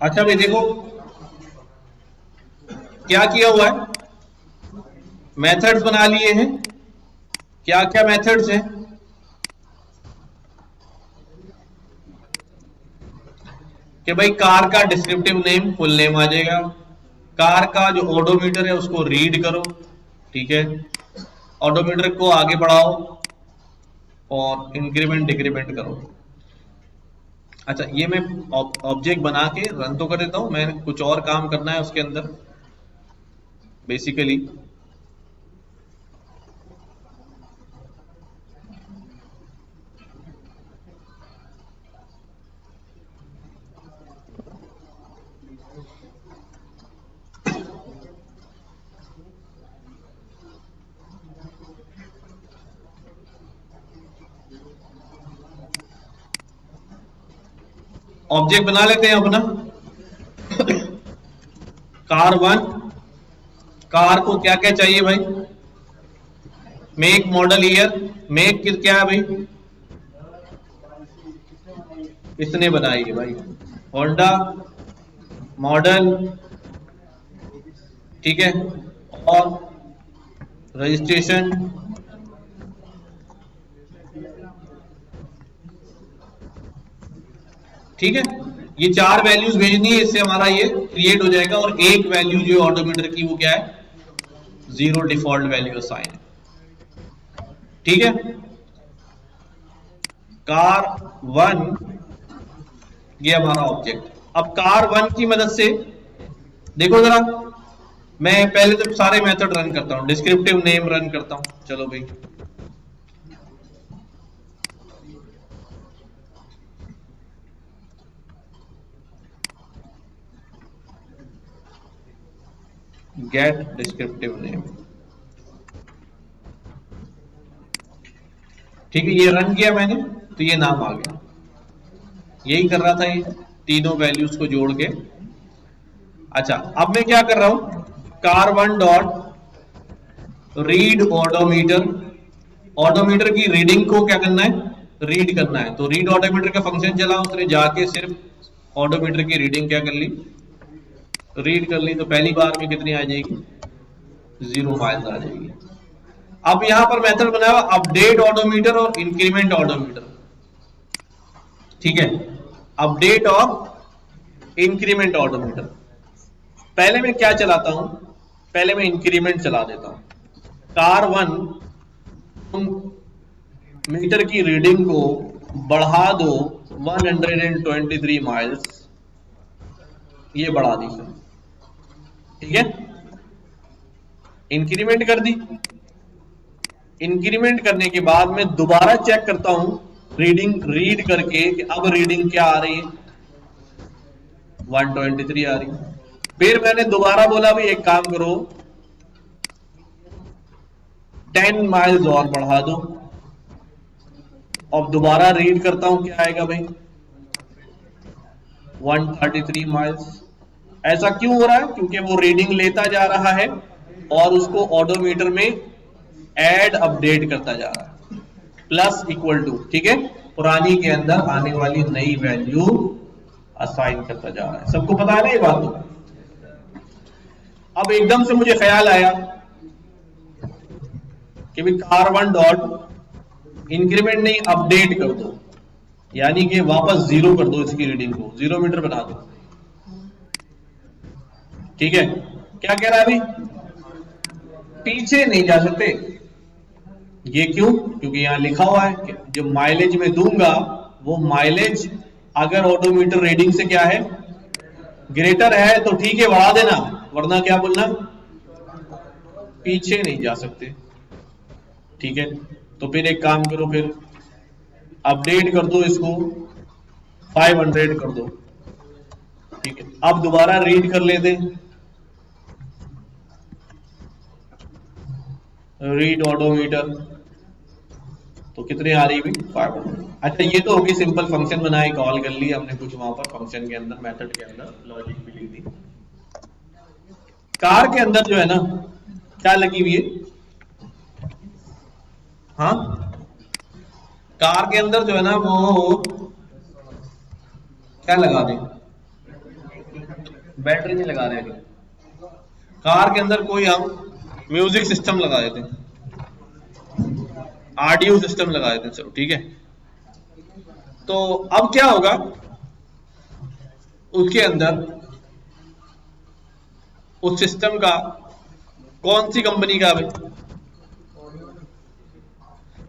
अच्छा भाई देखो क्या किया हुआ है, मेथड्स बना लिए हैं। क्या क्या मेथड्स हैं? कि भाई कार का डिस्क्रिप्टिव नेम फुल नेम आ जाएगा, कार का जो ओडोमीटर है उसको रीड करो, ठीक है, ओडोमीटर को आगे बढ़ाओ और इंक्रीमेंट डिक्रीमेंट करो। अच्छा ये मैं ऑब्जेक्ट बना के रन तो कर देता हूं, मैं कुछ और काम करना है उसके अंदर बेसिकली। ऑब्जेक्ट बना लेते हैं अपना। कार1, कार को क्या क्या चाहिए भाई? मेक मॉडल ईयर, मेक क्या है भाई? इसने बनाई है भाई, होंडा मॉडल, ठीक है, और रजिस्ट्रेशन, ठीक है। ये 4 वैल्यूज भेजनी है, इससे हमारा ये क्रिएट हो जाएगा। और एक वैल्यू जो ऑडोमीटर की वो क्या है? 0 डिफॉल्ट वैल्यू असाइन है, ठीक है। कार1 ये हमारा ऑब्जेक्ट। अब कार1 की मदद से देखो जरा, मैं पहले तो सारे मेथड रन करता हूं, डिस्क्रिप्टिव नेम रन करता हूं। चलो भाई, गेट डिस्क्रिप्टिव नेम, ठीक है। ये रन किया मैंने तो ये नाम आ गया। यही कर रहा था ये तीनों वैल्यूज को जोड़ के। अच्छा, अब मैं क्या कर रहा हूं? कार1 डॉट रीड ऑडोमीटर, ऑडोमीटर की रीडिंग को क्या करना है? रीड करना है। तो रीड ऑडोमीटर का फंक्शन चला, उसने जाके सिर्फ ऑडोमीटर की रीडिंग क्या कर ली? रीड कर ली। तो पहली बार में कितनी आ जाएगी? 0 माइल्स आ जाएगी। अब यहां पर मेथड बनाया हुआ अपडेट ऑडोमीटर और इंक्रीमेंट ऑडोमीटर, ठीक है। अपडेट और इंक्रीमेंट ऑडोमीटर। पहले मैं क्या चलाता हूं? पहले मैं इंक्रीमेंट चला देता हूं। कार1 मीटर की रीडिंग को बढ़ा दो 123 माइल्स, ये बढ़ा दी सर, ठीक है। इंक्रीमेंट कर दी। इंक्रीमेंट करने के बाद मैं दोबारा चेक करता हूं रीडिंग रीड करके कि अब रीडिंग क्या आ रही है? 123 आ रही। फिर मैंने दोबारा बोला भाई एक काम करो, 10 माइल्स और बढ़ा दो। अब दोबारा रीड करता हूं, क्या आएगा भाई? 133 माइल्स। ऐसा क्यों हो रहा है? क्योंकि वो रीडिंग लेता जा रहा है और उसको ऑडोमीटर में ऐड अपडेट करता जा रहा है, प्लस इक्वल टू, ठीक है, पुरानी के अंदर आने वाली नई वैल्यू असाइन करता जा रहा है। सबको पता है ना ये बात? तो अब एकदम से मुझे ख्याल आया कि भाई कार1 डॉट इंक्रीमेंट नहीं, अपडेट कर दो, यानी कि वापस 0 कर दो, इसकी रीडिंग को 0 मीटर बना दो, ठीक है। क्या कह रहा है अभी? पीछे नहीं जा सकते। ये क्यों? क्योंकि यहां लिखा हुआ है कि जो माइलेज में दूंगा वो माइलेज अगर ऑडोमीटर रीडिंग से क्या है? ग्रेटर है तो ठीक है, बढ़ा देना, वरना क्या बोलना? पीछे नहीं जा सकते, ठीक है। तो फिर एक काम करो, फिर अपडेट कर दो, इसको 500 कर दो, ठीक है। अब दोबारा रीड कर लेते, रीड ऑडोमीटर, तो कितने आ रही है भाई? 500। अच्छा, ये तो होगी सिंपल फंक्शन बनाए, कॉल कर लिया हमने कुछ वहां पर फंक्शन के अंदर, मेथड के अंदर लॉजिक भी लिख दी। कार के अंदर जो है ना क्या लगी हुई है? हाँ, कार के अंदर जो है ना वो क्या लगा दें? बैटरी नहीं लगा रहे हैं कार के अंदर, कोई हम म्यूजिक सिस्टम लगा देते हैं, ऑडियो सिस्टम लगा देते हैं, चलो ठीक है। तो अब क्या होगा? उसके अंदर उस सिस्टम का कौन सी कंपनी का है?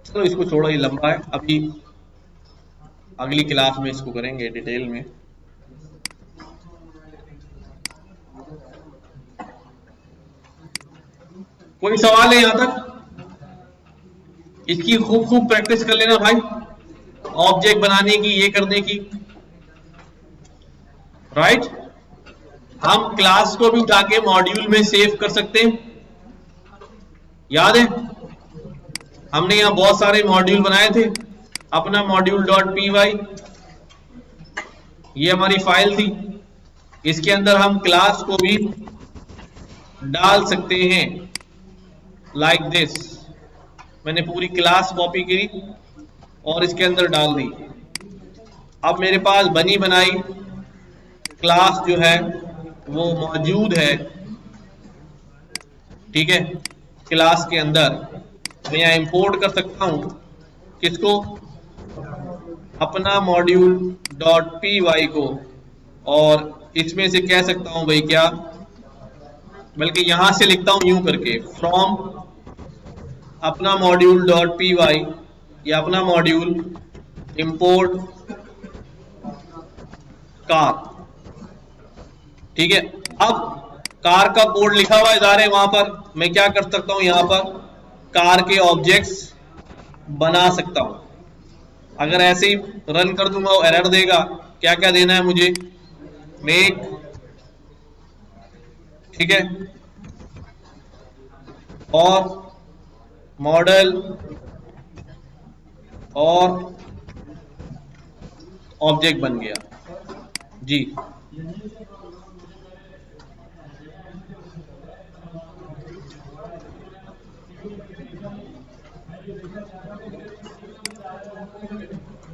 चलो इसको छोड़ो, ये लंबा है, अभी अगली क्लास में इसको करेंगे डिटेल में। कोई सवाल है यहां तक? इसकी खूब खूब प्रैक्टिस कर लेना भाई, ऑब्जेक्ट बनाने की, ये करने की, राइट। हम क्लास को भी जाके मॉड्यूल में सेव कर सकते हैं, याद है हमने यहां बहुत सारे मॉड्यूल बनाए थे, अपना मॉड्यूल .py, ये हमारी फाइल थी, इसके अंदर हम क्लास को भी डाल सकते हैं लाइक दिस। मैंने पूरी क्लास कॉपी की और इसके अंदर डाल दी। अब मेरे पास बनी बनाई क्लास जो है वो मौजूद है, ठीक है, क्लास के अंदर। मैं यहाँ इंपोर्ट कर सकता हूं किसको, अपना मॉड्यूल डॉट पी वाई को, और इसमें से कह सकता हूं भाई क्या, बल्कि यहां से लिखता हूं यूं करके, फ्रॉम अपना मॉड्यूल डॉट पी वाई या अपना मॉड्यूल इंपोर्ट कार, ठीक है। अब कार का कोड लिखा हुआ है ज़ाहिर है वहां पर, मैं क्या कर सकता हूं, यहां पर कार के ऑब्जेक्ट्स बना सकता हूं। अगर ऐसे ही रन कर दूंगा वो एरर देगा। क्या क्या देना है मुझे, मेक, ठीक है, और मॉडल और ऑब्जेक्ट बन गया जी।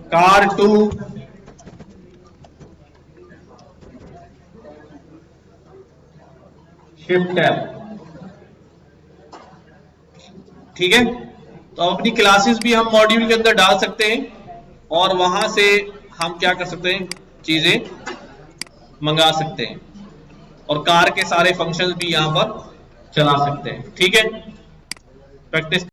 कार टू शिफ्ट टैब, ठीक है। तो अपनी क्लासेस भी हम मॉड्यूल के अंदर डाल सकते हैं और वहां से हम क्या कर सकते हैं, चीजें मंगा सकते हैं और कार के सारे फंक्शंस भी यहां पर चला सकते हैं, ठीक है। प्रैक्टिस